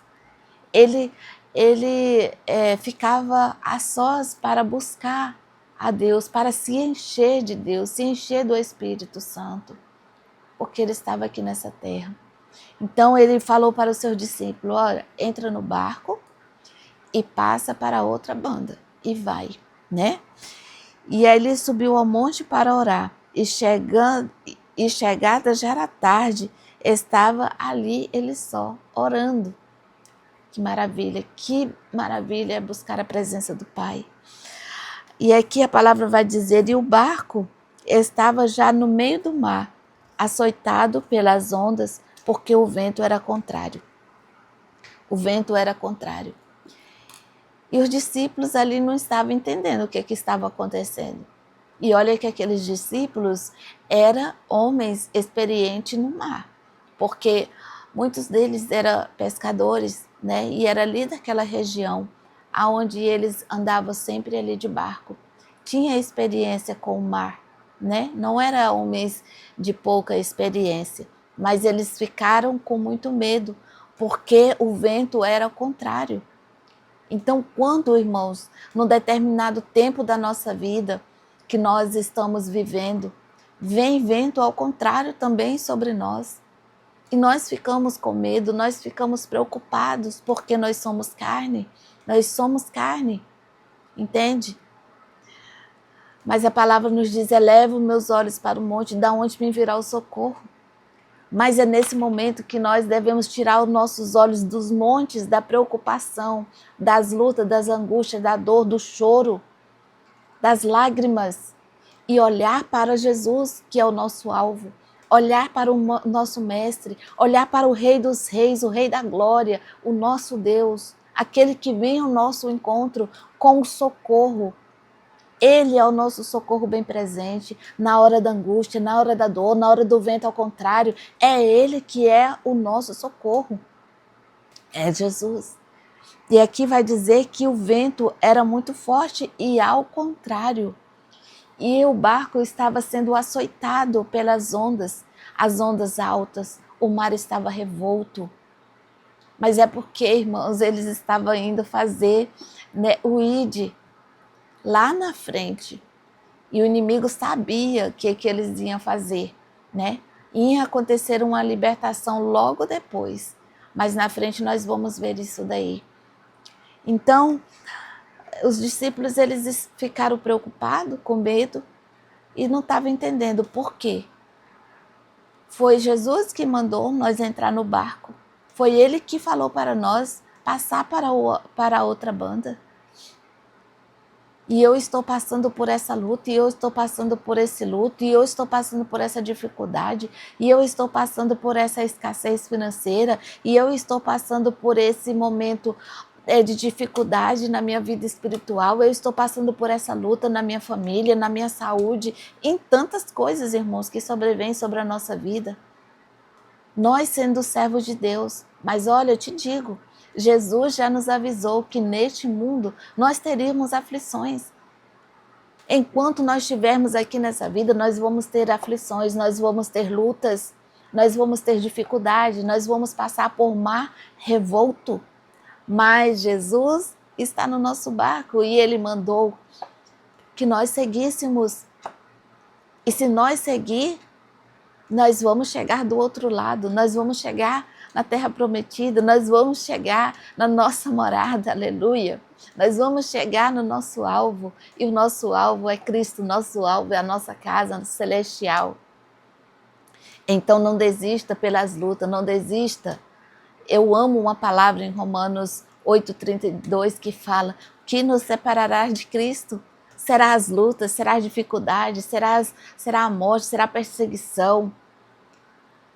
Ele ficava a sós para buscar a Deus, para se encher de Deus, se encher do Espírito Santo, porque ele estava aqui nessa terra. Então ele falou para os seus discípulos: olha, entra no barco e passa para outra banda e vai, né? E aí ele subiu ao monte para orar, e chegada já era tarde, estava ali ele só, orando. Que maravilha é buscar a presença do Pai. E aqui a palavra vai dizer: e o barco estava já no meio do mar, açoitado pelas ondas, porque o vento era contrário. O vento era contrário. E os discípulos ali não estavam entendendo o que estava acontecendo. E olha que aqueles discípulos eram homens experientes no mar, porque muitos deles eram pescadores, né? E era ali daquela região, aonde eles andavam sempre ali de barco. Tinha experiência com o mar, né? Não eram homens de pouca experiência, mas eles ficaram com muito medo, porque o vento era contrário. Então, quando, irmãos, num determinado tempo da nossa vida que nós estamos vivendo, vem vento ao contrário também sobre nós. E nós ficamos com medo, nós ficamos preocupados, porque nós somos carne. Nós somos carne, entende? Mas a palavra nos diz: elevo meus olhos para o monte, da onde me virá o socorro. Mas é nesse momento que nós devemos tirar os nossos olhos dos montes da preocupação, das lutas, das angústias, da dor, do choro, das lágrimas, e olhar para Jesus, que é o nosso alvo, olhar para o nosso Mestre, olhar para o Rei dos Reis, o Rei da Glória, o nosso Deus, aquele que vem ao nosso encontro com o socorro. Ele é o nosso socorro bem presente na hora da angústia, na hora da dor, na hora do vento ao contrário. É Ele que é o nosso socorro. É Jesus. E aqui vai dizer que o vento era muito forte e ao contrário. E o barco estava sendo açoitado pelas ondas. as ondas altas, o mar estava revolto. Mas é porque, irmãos, eles estavam indo fazer, né, o ID lá na frente. E o inimigo sabia o que eles iam fazer, né? Ia acontecer uma libertação logo depois. Mas na frente nós vamos ver isso daí. Então, os discípulos, eles ficaram preocupados, com medo, e não estavam entendendo por quê. Foi Jesus que mandou nós entrar no barco. Foi Ele que falou para nós passar para a outra banda. E eu estou passando por essa luta, e eu estou passando por esse luto, e eu estou passando por essa dificuldade, e eu estou passando por essa escassez financeira, e eu estou passando por esse momento de dificuldade na minha vida espiritual, eu estou passando por essa luta na minha família, na minha saúde, em tantas coisas, irmãos, que sobrevêm sobre a nossa vida. Nós sendo servos de Deus, mas olha, eu te digo, Jesus já nos avisou que neste mundo nós teríamos aflições. Enquanto nós estivermos aqui nessa vida, nós vamos ter aflições, nós vamos ter lutas, nós vamos ter dificuldade, nós vamos passar por mar revolto. Mas Jesus está no nosso barco e Ele mandou que nós seguíssemos. E se nós seguir, nós vamos chegar do outro lado, nós vamos chegar na terra prometida, nós vamos chegar na nossa morada, aleluia. Nós vamos chegar no nosso alvo, e o nosso alvo é Cristo, o nosso alvo é a nossa casa celestial. Então não desista pelas lutas, não desista. Eu amo uma palavra em Romanos 8,32 que fala: que nos separará de Cristo? Será as lutas, será a dificuldade, será a morte, será a perseguição,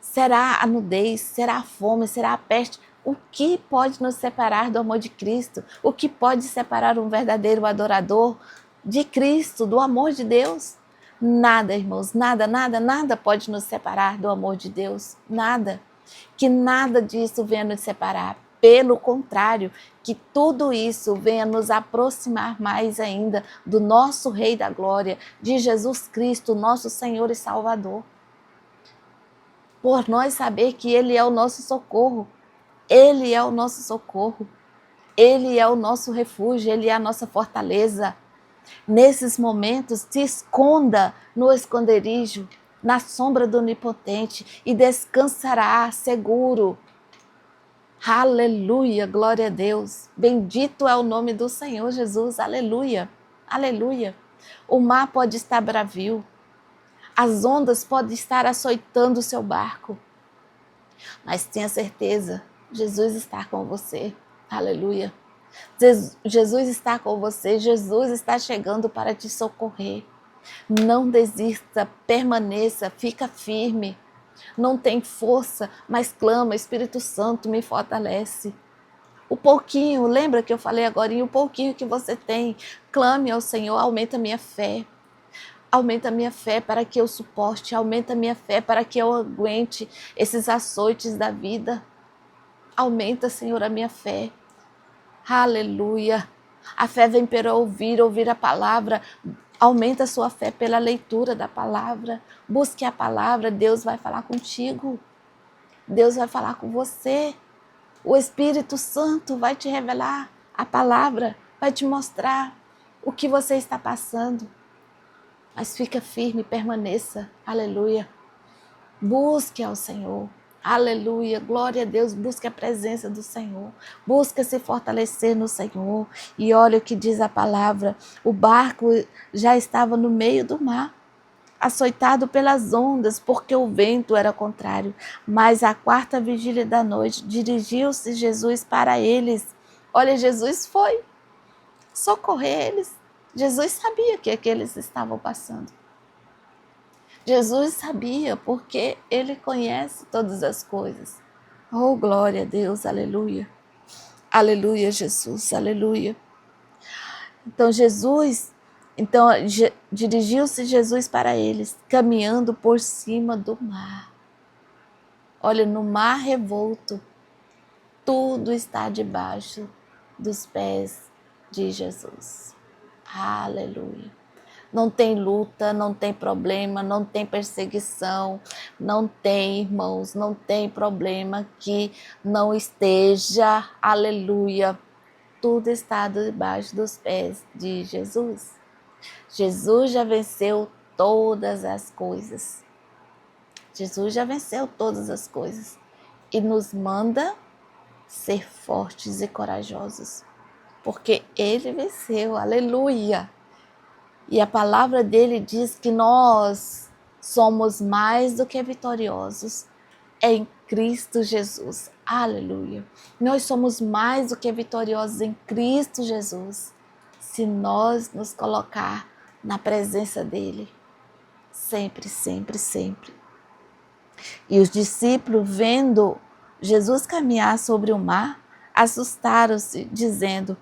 será a nudez, será a fome, será a peste. O que pode nos separar do amor de Cristo? O que pode separar um verdadeiro adorador de Cristo, do amor de Deus? Nada, irmãos, nada, nada, nada pode nos separar do amor de Deus. Nada. Que nada disso venha nos separar. Pelo contrário, que tudo isso venha nos aproximar mais ainda do nosso Rei da Glória, de Jesus Cristo, nosso Senhor e Salvador. Por nós saber que Ele é o nosso socorro. Ele é o nosso socorro. Ele é o nosso refúgio, Ele é a nossa fortaleza. Nesses momentos, se esconda no esconderijo, na sombra do Onipotente, e descansará seguro. Aleluia, glória a Deus. Bendito é o nome do Senhor Jesus, aleluia, aleluia. O mar pode estar bravio, as ondas podem estar açoitando o seu barco, mas tenha certeza, Jesus está com você, aleluia. Jesus está com você, Jesus está chegando para te socorrer. Não desista, permaneça, fica firme. Não tem força, mas clama: Espírito Santo, me fortalece. O pouquinho, lembra que eu falei agora, o pouquinho que você tem, clame ao Senhor, aumenta a minha fé. Aumenta a minha fé para que eu suporte, aumenta a minha fé para que eu aguente esses açoites da vida. Aumenta, Senhor, a minha fé. Aleluia. A fé vem para ouvir a palavra. Aumenta a sua fé pela leitura da palavra. Busque a palavra, Deus vai falar contigo. Deus vai falar com você. O Espírito Santo vai te revelar a palavra, vai te mostrar o que você está passando. Mas fica firme, permaneça. Aleluia. Busque ao Senhor. Aleluia, glória a Deus, busque a presença do Senhor, busque se fortalecer no Senhor. E olha o que diz a palavra: o barco já estava no meio do mar, açoitado pelas ondas, porque o vento era contrário. Mas à quarta vigília da noite, dirigiu-se Jesus para eles. Olha, Jesus foi socorrer eles. Jesus sabia que eles estavam passando. Jesus sabia, porque Ele conhece todas as coisas. Oh, glória a Deus, aleluia. Aleluia, Jesus, aleluia. Então dirigiu-se Jesus para eles, caminhando por cima do mar. Olha, no mar revolto, tudo está debaixo dos pés de Jesus. Aleluia. Não tem luta, não tem problema, não tem perseguição, não tem, irmãos, não tem problema que não esteja, aleluia, tudo está debaixo dos pés de Jesus. Jesus já venceu todas as coisas. Jesus já venceu todas as coisas e nos manda ser fortes e corajosos, porque Ele venceu, aleluia. E a palavra dele diz que nós somos mais do que vitoriosos em Cristo Jesus. Aleluia. Nós somos mais do que vitoriosos em Cristo Jesus, se nós nos colocar na presença dele. Sempre, sempre, sempre. E os discípulos, vendo Jesus caminhar sobre o mar, assustaram-se, dizendo: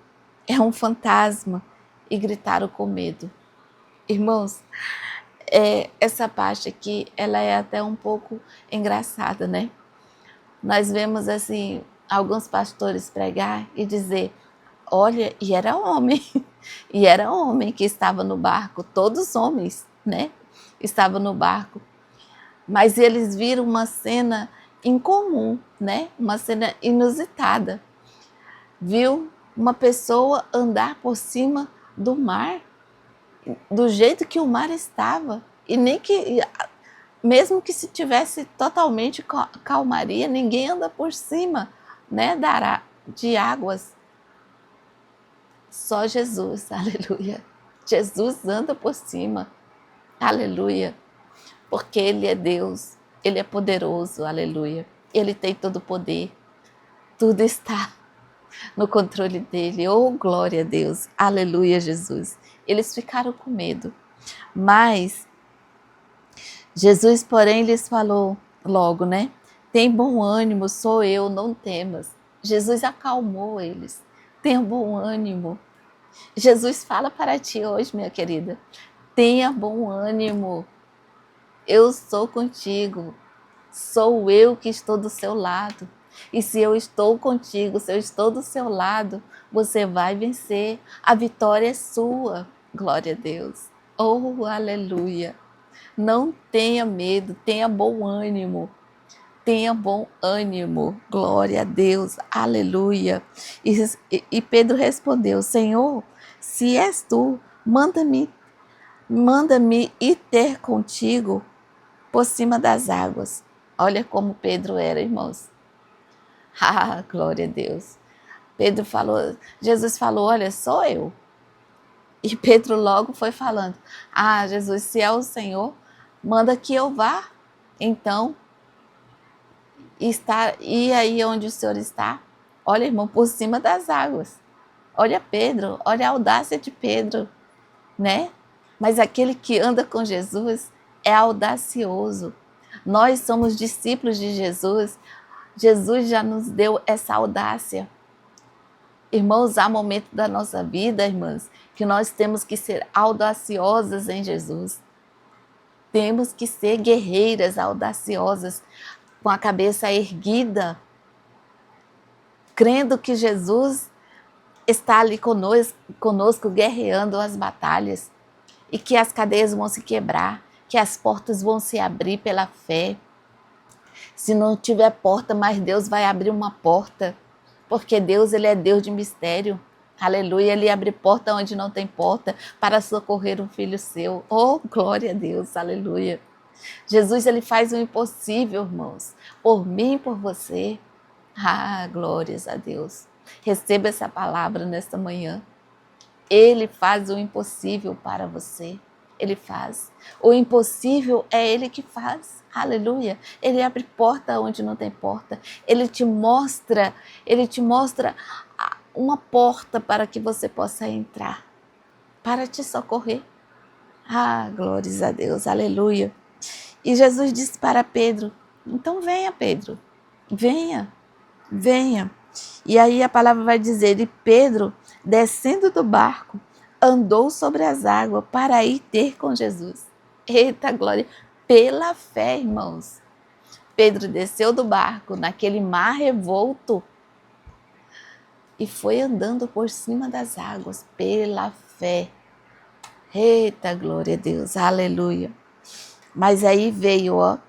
é um fantasma, e gritaram com medo. Irmãos, essa parte aqui, ela é até um pouco engraçada, né? Nós vemos assim, alguns pastores pregar e dizer: olha, e era homem que estava no barco, todos homens, né? Estavam no barco. Mas eles viram uma cena incomum, né? Uma cena inusitada. Viu uma pessoa andar por cima do mar, do jeito que o mar estava. E nem que, mesmo que se tivesse totalmente calmaria, ninguém anda por cima, né, de águas. Só Jesus, aleluia. Jesus anda por cima, aleluia. Porque Ele é Deus, Ele é poderoso, aleluia. Ele tem todo o poder, tudo está no controle dEle. Oh, glória a Deus, aleluia, Jesus. Eles ficaram com medo, mas Jesus, porém, lhes falou logo, né? Tem bom ânimo, sou eu, não temas. Jesus acalmou eles. Tenha bom ânimo. Jesus fala para ti hoje, minha querida. Tenha bom ânimo. Eu sou contigo. Sou eu que estou do seu lado. E se eu estou contigo, se eu estou do seu lado, você vai vencer. A vitória é sua. Glória a Deus. Oh, aleluia. Não tenha medo, tenha bom ânimo. Tenha bom ânimo. Glória a Deus. Aleluia. E Pedro respondeu: Senhor, se és tu, manda-me ir ter contigo por cima das águas. Olha como Pedro era, irmãos. Ah, glória a Deus. Pedro falou, Jesus falou: olha, sou eu. E Pedro logo foi falando: ah, Jesus, se é o Senhor, manda que eu vá. Então, e aí onde o Senhor está? Olha, irmão, por cima das águas. Olha Pedro, olha a audácia de Pedro, né? Mas aquele que anda com Jesus é audacioso. Nós somos discípulos de Jesus. Jesus já nos deu essa audácia. Irmãos, há momentos da nossa vida, irmãs, que nós temos que ser audaciosas em Jesus. Temos que ser guerreiras audaciosas, com a cabeça erguida, crendo que Jesus está ali conosco guerreando as batalhas e que as cadeias vão se quebrar, que as portas vão se abrir pela fé. Se não tiver porta, mas Deus vai abrir uma porta, porque Deus, Ele é Deus de mistério. Aleluia, Ele abre porta onde não tem porta para socorrer um filho seu. Oh, glória a Deus, aleluia. Jesus, Ele faz o impossível, irmãos, por mim e por você. Ah, glórias a Deus. Receba essa palavra nesta manhã. Ele faz o impossível para você. Ele faz. O impossível é Ele que faz. Aleluia. Ele abre porta onde não tem porta. Ele te mostra uma porta para que você possa entrar, para te socorrer. Ah, glórias a Deus. Aleluia. E Jesus disse para Pedro: então venha, Pedro. Venha. Venha. E aí a palavra vai dizer: e Pedro, descendo do barco, andou sobre as águas para ir ter com Jesus. Eita glória! Pela fé, irmãos. Pedro desceu do barco naquele mar revolto e foi andando por cima das águas pela fé. Eita, glória a Deus, aleluia. Mas aí veio,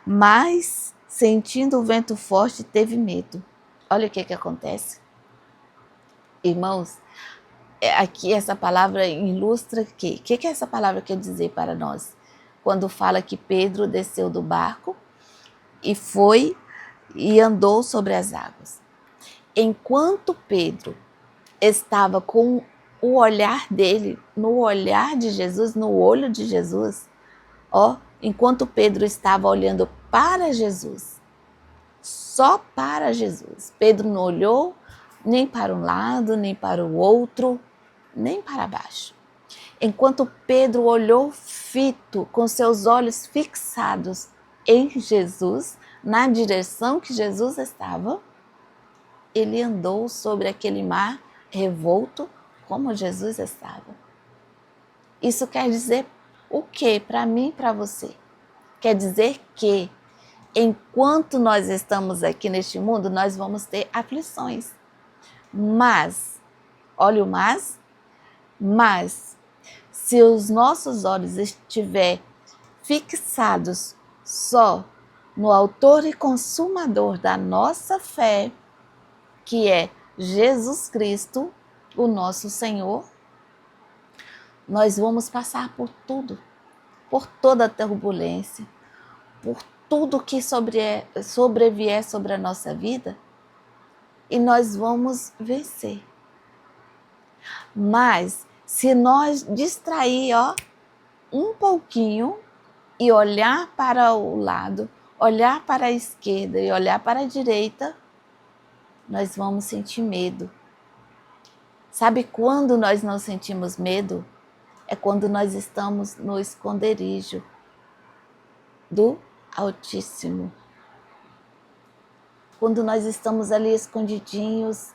mas sentindo o vento forte, teve medo. Olha o que acontece. Irmãos, aqui essa palavra ilustra o quê? O que essa palavra quer dizer para nós? Quando fala que Pedro desceu do barco e foi e andou sobre as águas. Enquanto Pedro estava com o olhar dele, no olhar de Jesus, no olho de Jesus, enquanto Pedro estava olhando para Jesus, só para Jesus, Pedro não olhou nem para um lado, nem para o outro, nem para baixo. Enquanto Pedro olhou fito, com seus olhos fixados em Jesus, na direção que Jesus estava, ele andou sobre aquele mar revolto como Jesus estava. Isso quer dizer o quê para mim e para você? Quer dizer que enquanto nós estamos aqui neste mundo, nós vamos ter aflições. Mas, olha o mas se os nossos olhos estiverem fixados só no autor e consumador da nossa fé, que é Jesus Cristo, o nosso Senhor, nós vamos passar por tudo, por toda a turbulência, por tudo que sobrevier sobre a nossa vida, e nós vamos vencer. Mas se nós distrair um pouquinho e olhar para o lado, olhar para a esquerda e olhar para a direita, nós vamos sentir medo. Sabe quando nós não sentimos medo? É quando nós estamos no esconderijo do Altíssimo. Quando nós estamos ali escondidinhos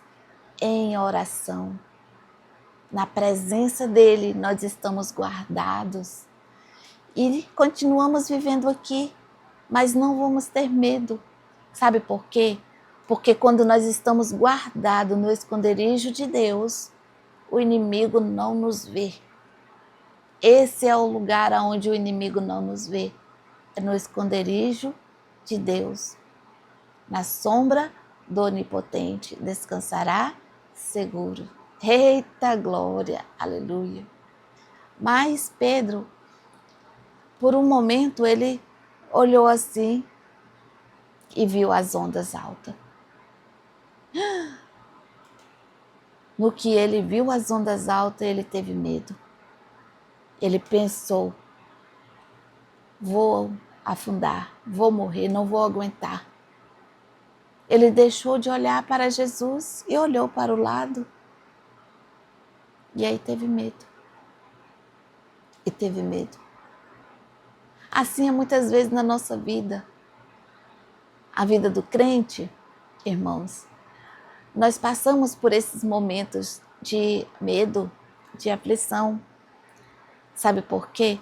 em oração. Na presença dele, nós estamos guardados. E continuamos vivendo aqui, mas não vamos ter medo. Sabe por quê? Porque quando nós estamos guardados no esconderijo de Deus, o inimigo não nos vê. Esse é o lugar onde o inimigo não nos vê. É no esconderijo de Deus. Na sombra do Onipotente descansará seguro. Eita glória, aleluia. Mas Pedro, por um momento, ele olhou assim e viu as ondas altas. No que ele viu as ondas altas, ele teve medo. Ele pensou, vou afundar, vou morrer, não vou aguentar. Ele deixou de olhar para Jesus e olhou para o lado. E aí teve medo. E teve medo. Assim é muitas vezes na nossa vida. A vida do crente, irmãos, nós passamos por esses momentos de medo, de aflição. Sabe por quê?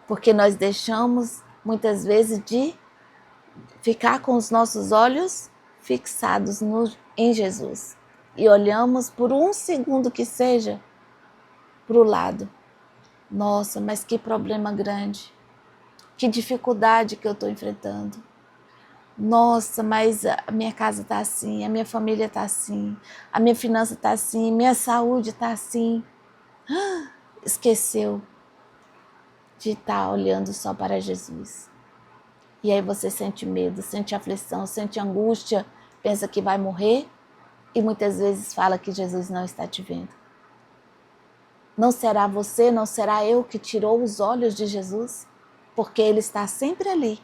Porque nós deixamos muitas vezes de ficar com os nossos olhos fixados em Jesus e olhamos por um segundo que seja para o lado. Nossa, mas que problema grande, que dificuldade que eu estou enfrentando. Nossa, mas a minha casa está assim, a minha família está assim, a minha finança está assim, minha saúde está assim. Esqueceu de estar olhando só para Jesus. E aí você sente medo, sente aflição, sente angústia, pensa que vai morrer e muitas vezes fala que Jesus não está te vendo. Não será você, não será eu que tirou os olhos de Jesus? Porque Ele está sempre ali,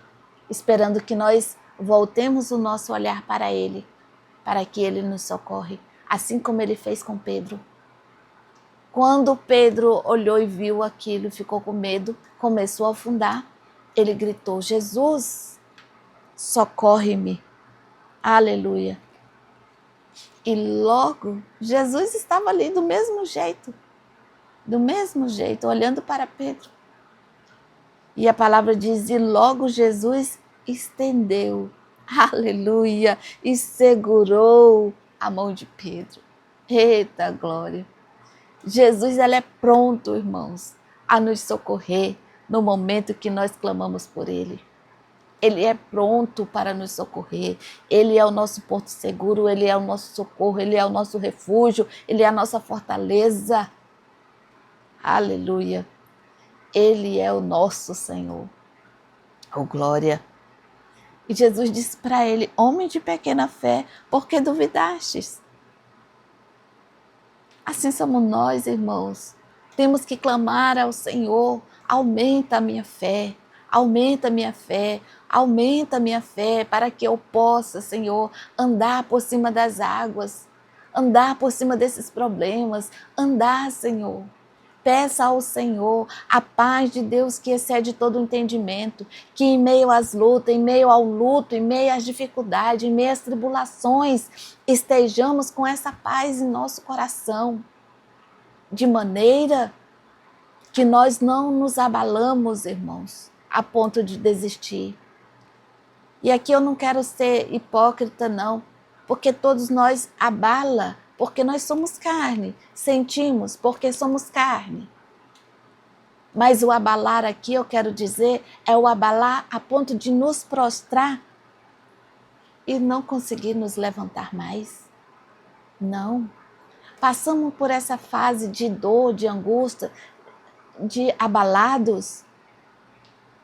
esperando que nós voltemos o nosso olhar para Ele, para que Ele nos socorre, assim como Ele fez com Pedro. Quando Pedro olhou e viu aquilo, ficou com medo, começou a afundar, ele gritou, Jesus, socorre-me. Aleluia. E logo, Jesus estava ali do mesmo jeito, olhando para Pedro. E a palavra diz, e logo Jesus estendeu, aleluia, e segurou a mão de Pedro. Eita glória! Jesus, ele é pronto, irmãos, a nos socorrer no momento que nós clamamos por Ele. Ele é pronto para nos socorrer. Ele é o nosso porto seguro, Ele é o nosso socorro, Ele é o nosso refúgio, Ele é a nossa fortaleza. Aleluia. Ele é o nosso Senhor. Oh, glória. E Jesus disse para ele: homem de pequena fé, por que duvidastes? Assim somos nós, irmãos. Temos que clamar ao Senhor: aumenta a minha fé, aumenta a minha fé, aumenta a minha fé, para que eu possa, Senhor, andar por cima das águas, andar por cima desses problemas, andar, Senhor. Peça ao Senhor a paz de Deus que excede todo o entendimento, que em meio às lutas, em meio ao luto, em meio às dificuldades, em meio às tribulações, estejamos com essa paz em nosso coração, de maneira que nós não nos abalamos, irmãos, a ponto de desistir. E aqui eu não quero ser hipócrita, não, porque todos nós abala, porque nós somos carne, sentimos porque somos carne. Mas o abalar aqui, eu quero dizer, é o abalar a ponto de nos prostrar e não conseguir nos levantar mais. Não. Passamos por essa fase de dor, de angústia, de abalados,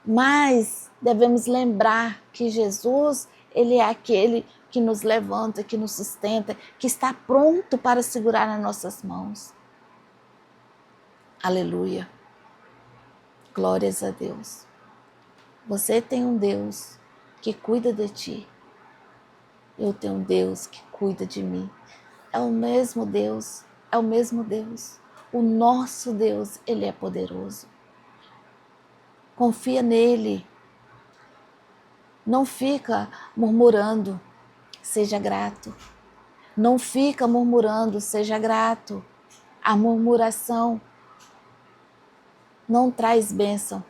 mas devemos lembrar que Jesus, Ele é aquele que nos levanta, que nos sustenta, que está pronto para segurar nas nossas mãos. Aleluia. Glórias a Deus. Você tem um Deus que cuida de ti. Eu tenho um Deus que cuida de mim. É o mesmo Deus, é o mesmo Deus. O nosso Deus, Ele é poderoso. Confia nele. Não fica murmurando, seja grato. Não fica murmurando, seja grato. A murmuração não traz bênção.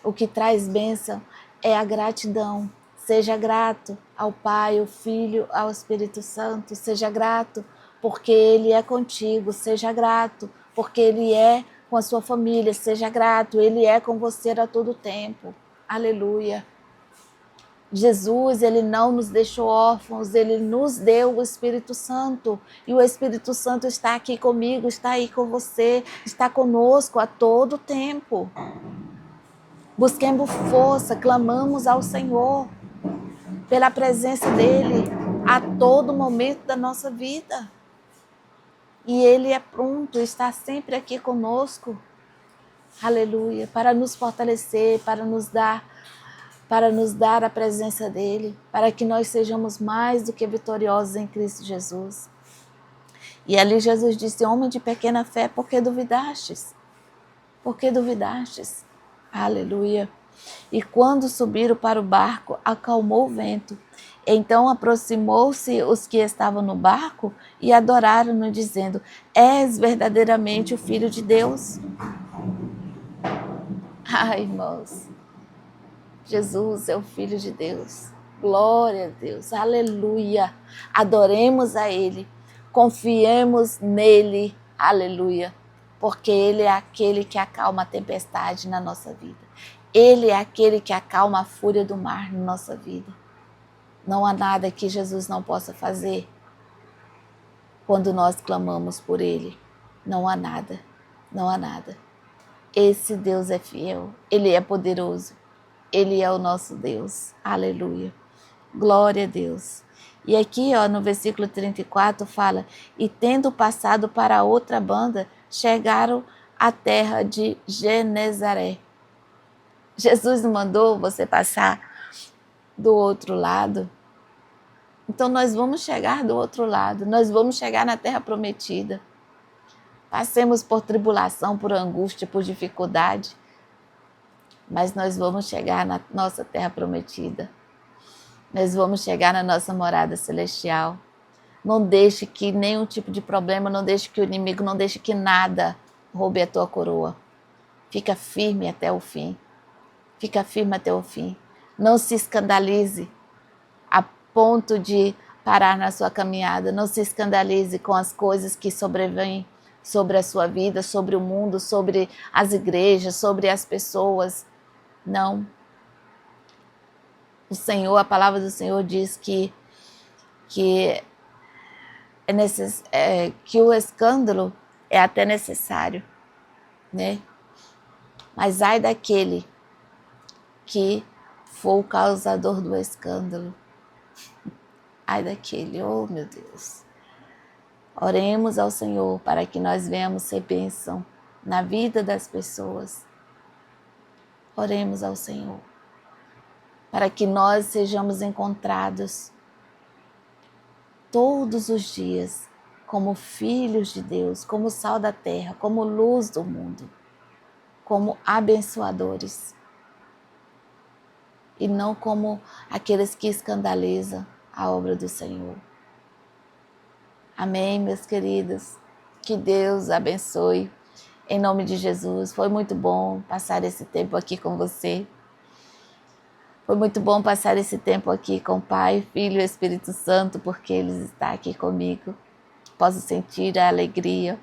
O que traz bênção é a gratidão. Seja grato ao Pai, ao Filho, ao Espírito Santo. Seja grato porque Ele é contigo. Seja grato porque Ele é com a sua família. Seja grato, Ele é com você a todo tempo. Aleluia. Jesus, Ele não nos deixou órfãos, Ele nos deu o Espírito Santo. E o Espírito Santo está aqui comigo, está aí com você, está conosco a todo tempo. Busquemos força, clamamos ao Senhor pela presença dEle a todo momento da nossa vida. E Ele é pronto, está sempre aqui conosco. Aleluia, para nos fortalecer, para nos dar a presença dEle, para que nós sejamos mais do que vitoriosos em Cristo Jesus. E ali Jesus disse: homem de pequena fé, por que duvidastes? Por que duvidastes? Aleluia. E quando subiram para o barco, acalmou o vento. Então aproximou-se os que estavam no barco e adoraram-no, dizendo: és verdadeiramente o Filho de Deus. Ai, irmãos, Jesus é o Filho de Deus. Glória a Deus, aleluia. Adoremos a Ele, confiemos nele, aleluia. Porque Ele é aquele que acalma a tempestade na nossa vida. Ele é aquele que acalma a fúria do mar na nossa vida. Não há nada que Jesus não possa fazer quando nós clamamos por Ele. Não há nada, não há nada. Esse Deus é fiel, Ele é poderoso. Ele é o nosso Deus. Aleluia. Glória a Deus. E aqui, no versículo 34 fala: e tendo passado para a outra banda, chegaram à terra de Genezaré. Jesus não mandou você passar do outro lado? Então nós vamos chegar do outro lado, nós vamos chegar na terra prometida. Passemos por tribulação, por angústia, por dificuldade, mas nós vamos chegar na nossa terra prometida. Nós vamos chegar na nossa morada celestial. Não deixe que nenhum tipo de problema, não deixe que o inimigo, não deixe que nada roube a tua coroa. Fica firme até o fim. Fica firme até o fim. Não se escandalize a ponto de parar na sua caminhada. Não se escandalize com as coisas que sobrevêm sobre a sua vida, sobre o mundo, sobre as igrejas, sobre as pessoas. Não. O Senhor, a palavra do Senhor diz que que o escândalo é até necessário, né? Mas ai daquele que for o causador do escândalo. Ai daquele, oh meu Deus. Oremos ao Senhor para que nós venhamos ser bênção na vida das pessoas. Oremos ao Senhor para que nós sejamos encontrados todos os dias como filhos de Deus, como sal da terra, como luz do mundo, como abençoadores e não como aqueles que escandalizam a obra do Senhor. Amém, meus queridos? Que Deus abençoe. Em nome de Jesus, foi muito bom passar esse tempo aqui com você. Foi muito bom passar esse tempo aqui com o Pai, Filho e Espírito Santo, porque Ele está aqui comigo. Posso sentir a alegria,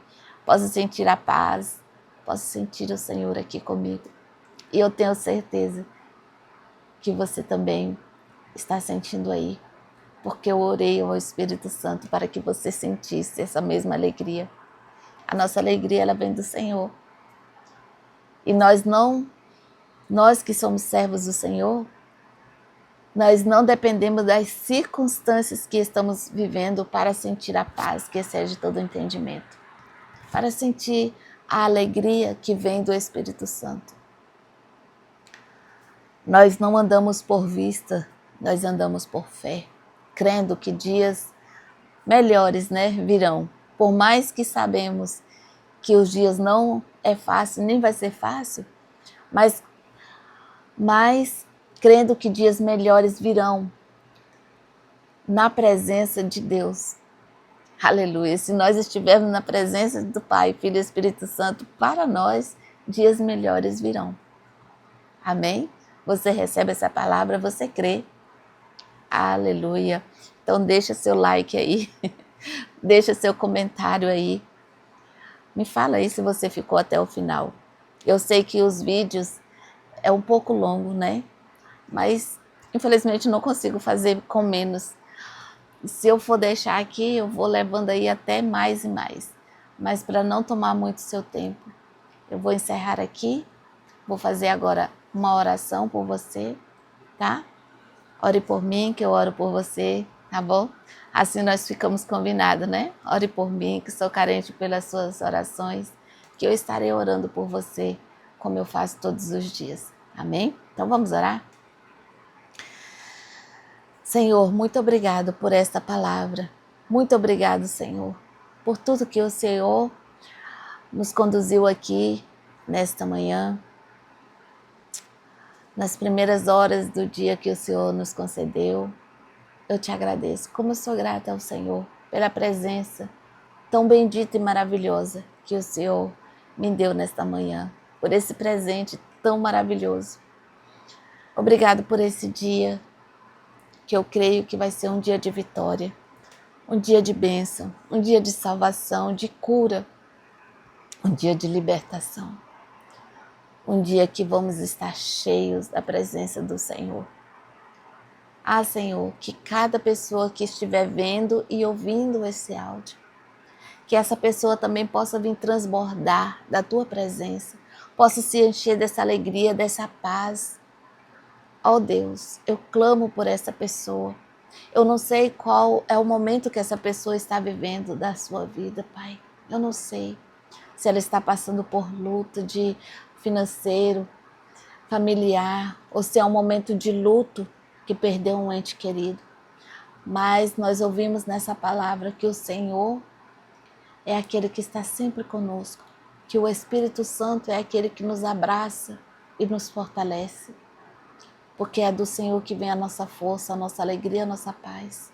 posso sentir a paz, posso sentir o Senhor aqui comigo. E eu tenho certeza que você também está sentindo aí, porque eu orei ao Espírito Santo para que você sentisse essa mesma alegria. A nossa alegria, ela vem do Senhor. E nós que somos servos do Senhor, nós não dependemos das circunstâncias que estamos vivendo para sentir a paz que excede todo entendimento, para sentir a alegria que vem do Espírito Santo. Nós não andamos por vista, nós andamos por fé, crendo que dias melhores, virão. Por mais que sabemos que os dias não é fácil, nem vai ser fácil, mas crendo que dias melhores virão na presença de Deus. Aleluia! Se nós estivermos na presença do Pai, Filho e Espírito Santo, para nós, dias melhores virão. Amém? Você recebe essa palavra, você crê. Aleluia! Então deixa seu like aí, deixa seu comentário aí. Me fala aí se você ficou até o final. Eu sei que os vídeos é um pouco longo, Mas infelizmente não consigo fazer com menos. Se eu for deixar aqui, eu vou levando aí até mais e mais. Mas para não tomar muito seu tempo, eu vou encerrar aqui. Vou fazer agora uma oração por você, tá? Ore por mim, que eu oro por você, tá bom? Assim nós ficamos combinados, Ore por mim, que sou carente pelas suas orações, que eu estarei orando por você, como eu faço todos os dias. Amém? Então vamos orar? Senhor, muito obrigado por esta palavra. Muito obrigado, Senhor, por tudo que o Senhor nos conduziu aqui nesta manhã, nas primeiras horas do dia que o Senhor nos concedeu. Eu te agradeço, como eu sou grata ao Senhor pela presença tão bendita e maravilhosa que o Senhor me deu nesta manhã, por esse presente tão maravilhoso. Obrigado por esse dia, que eu creio que vai ser um dia de vitória, um dia de bênção, um dia de salvação, de cura, um dia de libertação, um dia que vamos estar cheios da presença do Senhor. Ah, Senhor, que cada pessoa que estiver vendo e ouvindo esse áudio, que essa pessoa também possa vir transbordar da Tua presença, possa se encher dessa alegria, dessa paz. Ó Deus, eu clamo por essa pessoa. Eu não sei qual é o momento que essa pessoa está vivendo da sua vida, Pai. Eu não sei se ela está passando por luta de financeiro, familiar, ou se é um momento de luto que perdeu um ente querido. Mas nós ouvimos nessa palavra que o Senhor é aquele que está sempre conosco, que o Espírito Santo é aquele que nos abraça e nos fortalece, porque é do Senhor que vem a nossa força, a nossa alegria, a nossa paz.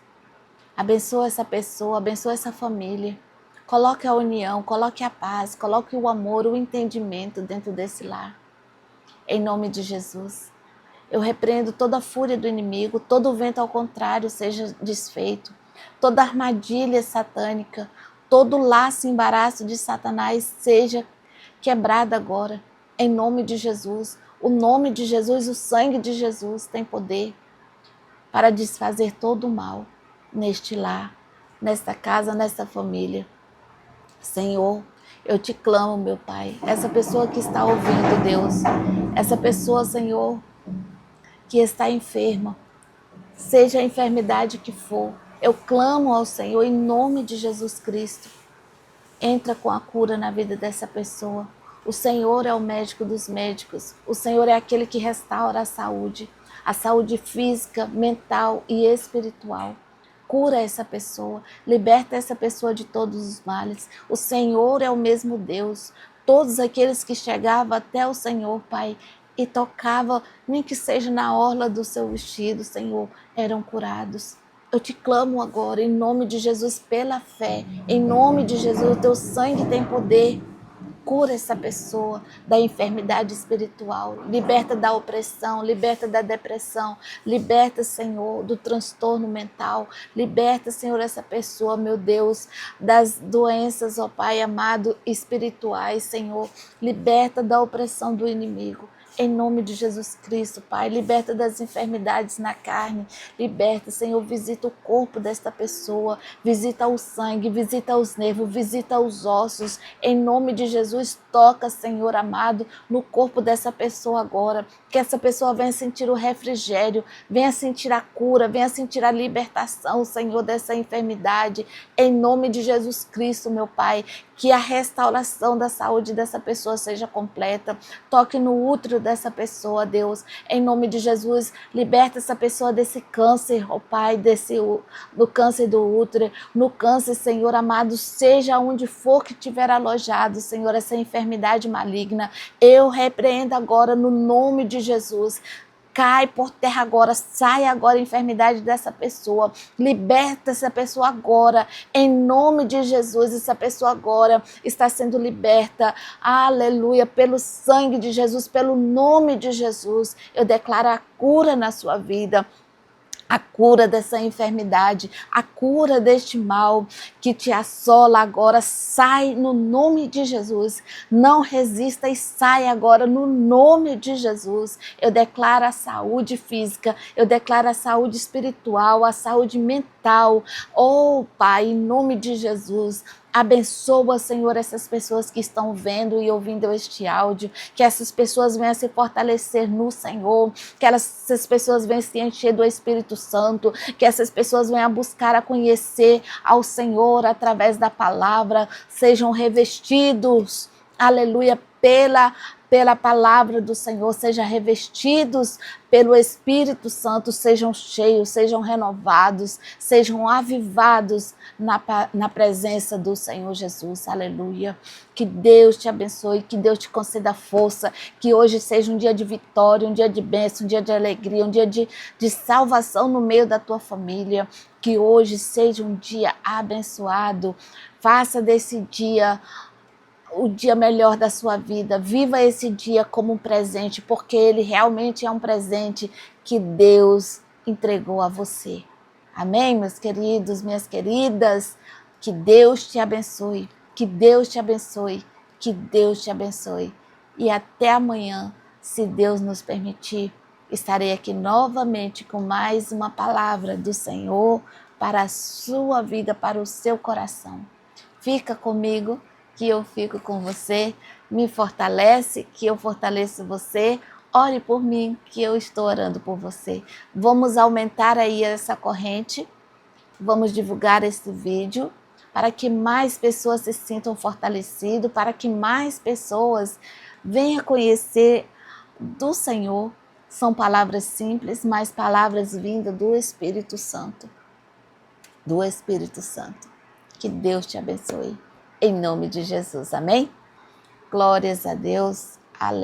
Abençoa essa pessoa, abençoa essa família. Coloque a união, coloque a paz, coloque o amor, o entendimento dentro desse lar. Em nome de Jesus. Eu repreendo toda a fúria do inimigo, todo o vento ao contrário seja desfeito, toda armadilha satânica, todo laço e embaraço de Satanás seja quebrado agora, em nome de Jesus. O nome de Jesus, o sangue de Jesus tem poder para desfazer todo o mal neste lar, nesta casa, nesta família. Senhor, eu te clamo, meu Pai, essa pessoa que está ouvindo, Deus, essa pessoa, Senhor, que está enferma, seja a enfermidade que for, eu clamo ao Senhor em nome de Jesus Cristo. Entra com a cura na vida dessa pessoa. O Senhor é o médico dos médicos. O Senhor é aquele que restaura a saúde física, mental e espiritual. Cura essa pessoa, liberta essa pessoa de todos os males. O Senhor é o mesmo Deus. Todos aqueles que chegavam até o Senhor, Pai, e tocavam, nem que seja na orla do seu vestido, Senhor, eram curados. Eu te clamo agora, em nome de Jesus, pela fé. Em nome de Jesus, o teu sangue tem poder. Cura essa pessoa da enfermidade espiritual, liberta da opressão, liberta da depressão, liberta, Senhor, do transtorno mental, liberta, Senhor, essa pessoa, meu Deus, das doenças, ó Pai amado, espirituais, Senhor, liberta da opressão do inimigo. Em nome de Jesus Cristo, Pai, liberta das enfermidades na carne, liberta, Senhor, visita o corpo desta pessoa, visita o sangue, visita os nervos, visita os ossos, em nome de Jesus, toca, Senhor amado, no corpo dessa pessoa agora, que essa pessoa venha sentir o refrigério, venha sentir a cura, venha sentir a libertação, Senhor, dessa enfermidade, em nome de Jesus Cristo, meu Pai, que a restauração da saúde dessa pessoa seja completa, toque no útero dessa pessoa, Deus, em nome de Jesus, liberta essa pessoa desse câncer, ó Pai, do câncer do útero, no câncer, Senhor amado, seja onde for que tiver alojado, Senhor, essa enfermidade maligna, eu repreendo agora no nome de Jesus. Cai por terra agora, sai agora a enfermidade dessa pessoa, liberta essa pessoa agora, em nome de Jesus, essa pessoa agora está sendo liberta, aleluia, pelo sangue de Jesus, pelo nome de Jesus, eu declaro a cura na sua vida, a cura dessa enfermidade, a cura deste mal que te assola agora, sai no nome de Jesus, não resista e sai agora no nome de Jesus. Eu declaro a saúde física, eu declaro a saúde espiritual, a saúde mental, oh Pai, em nome de Jesus. Abençoa, Senhor, essas pessoas que estão vendo e ouvindo este áudio, que essas pessoas venham se fortalecer no Senhor, que essas pessoas venham se encher do Espírito Santo, que essas pessoas venham buscar a conhecer ao Senhor através da palavra, sejam revestidos, aleluia, pela palavra do Senhor, sejam revestidos pelo Espírito Santo, sejam cheios, sejam renovados, sejam avivados na presença do Senhor Jesus, aleluia. Que Deus te abençoe, que Deus te conceda força, que hoje seja um dia de vitória, um dia de bênção, um dia de alegria, um dia de salvação no meio da tua família, que hoje seja um dia abençoado, faça desse dia o dia melhor da sua vida, viva esse dia como um presente, porque ele realmente é um presente que Deus entregou a você. Amém, meus queridos, minhas queridas? Que Deus te abençoe, que Deus te abençoe, que Deus te abençoe. E até amanhã, se Deus nos permitir, estarei aqui novamente com mais uma palavra do Senhor para a sua vida, para o seu coração. Fica comigo, que eu fico com você, me fortalece, que eu fortaleço você, ore por mim, que eu estou orando por você. Vamos aumentar aí essa corrente, vamos divulgar esse vídeo, para que mais pessoas se sintam fortalecidas, para que mais pessoas venham conhecer do Senhor. São palavras simples, mas palavras vindas do Espírito Santo. Do Espírito Santo. Que Deus te abençoe. Em nome de Jesus, amém? Glórias a Deus, aleluia.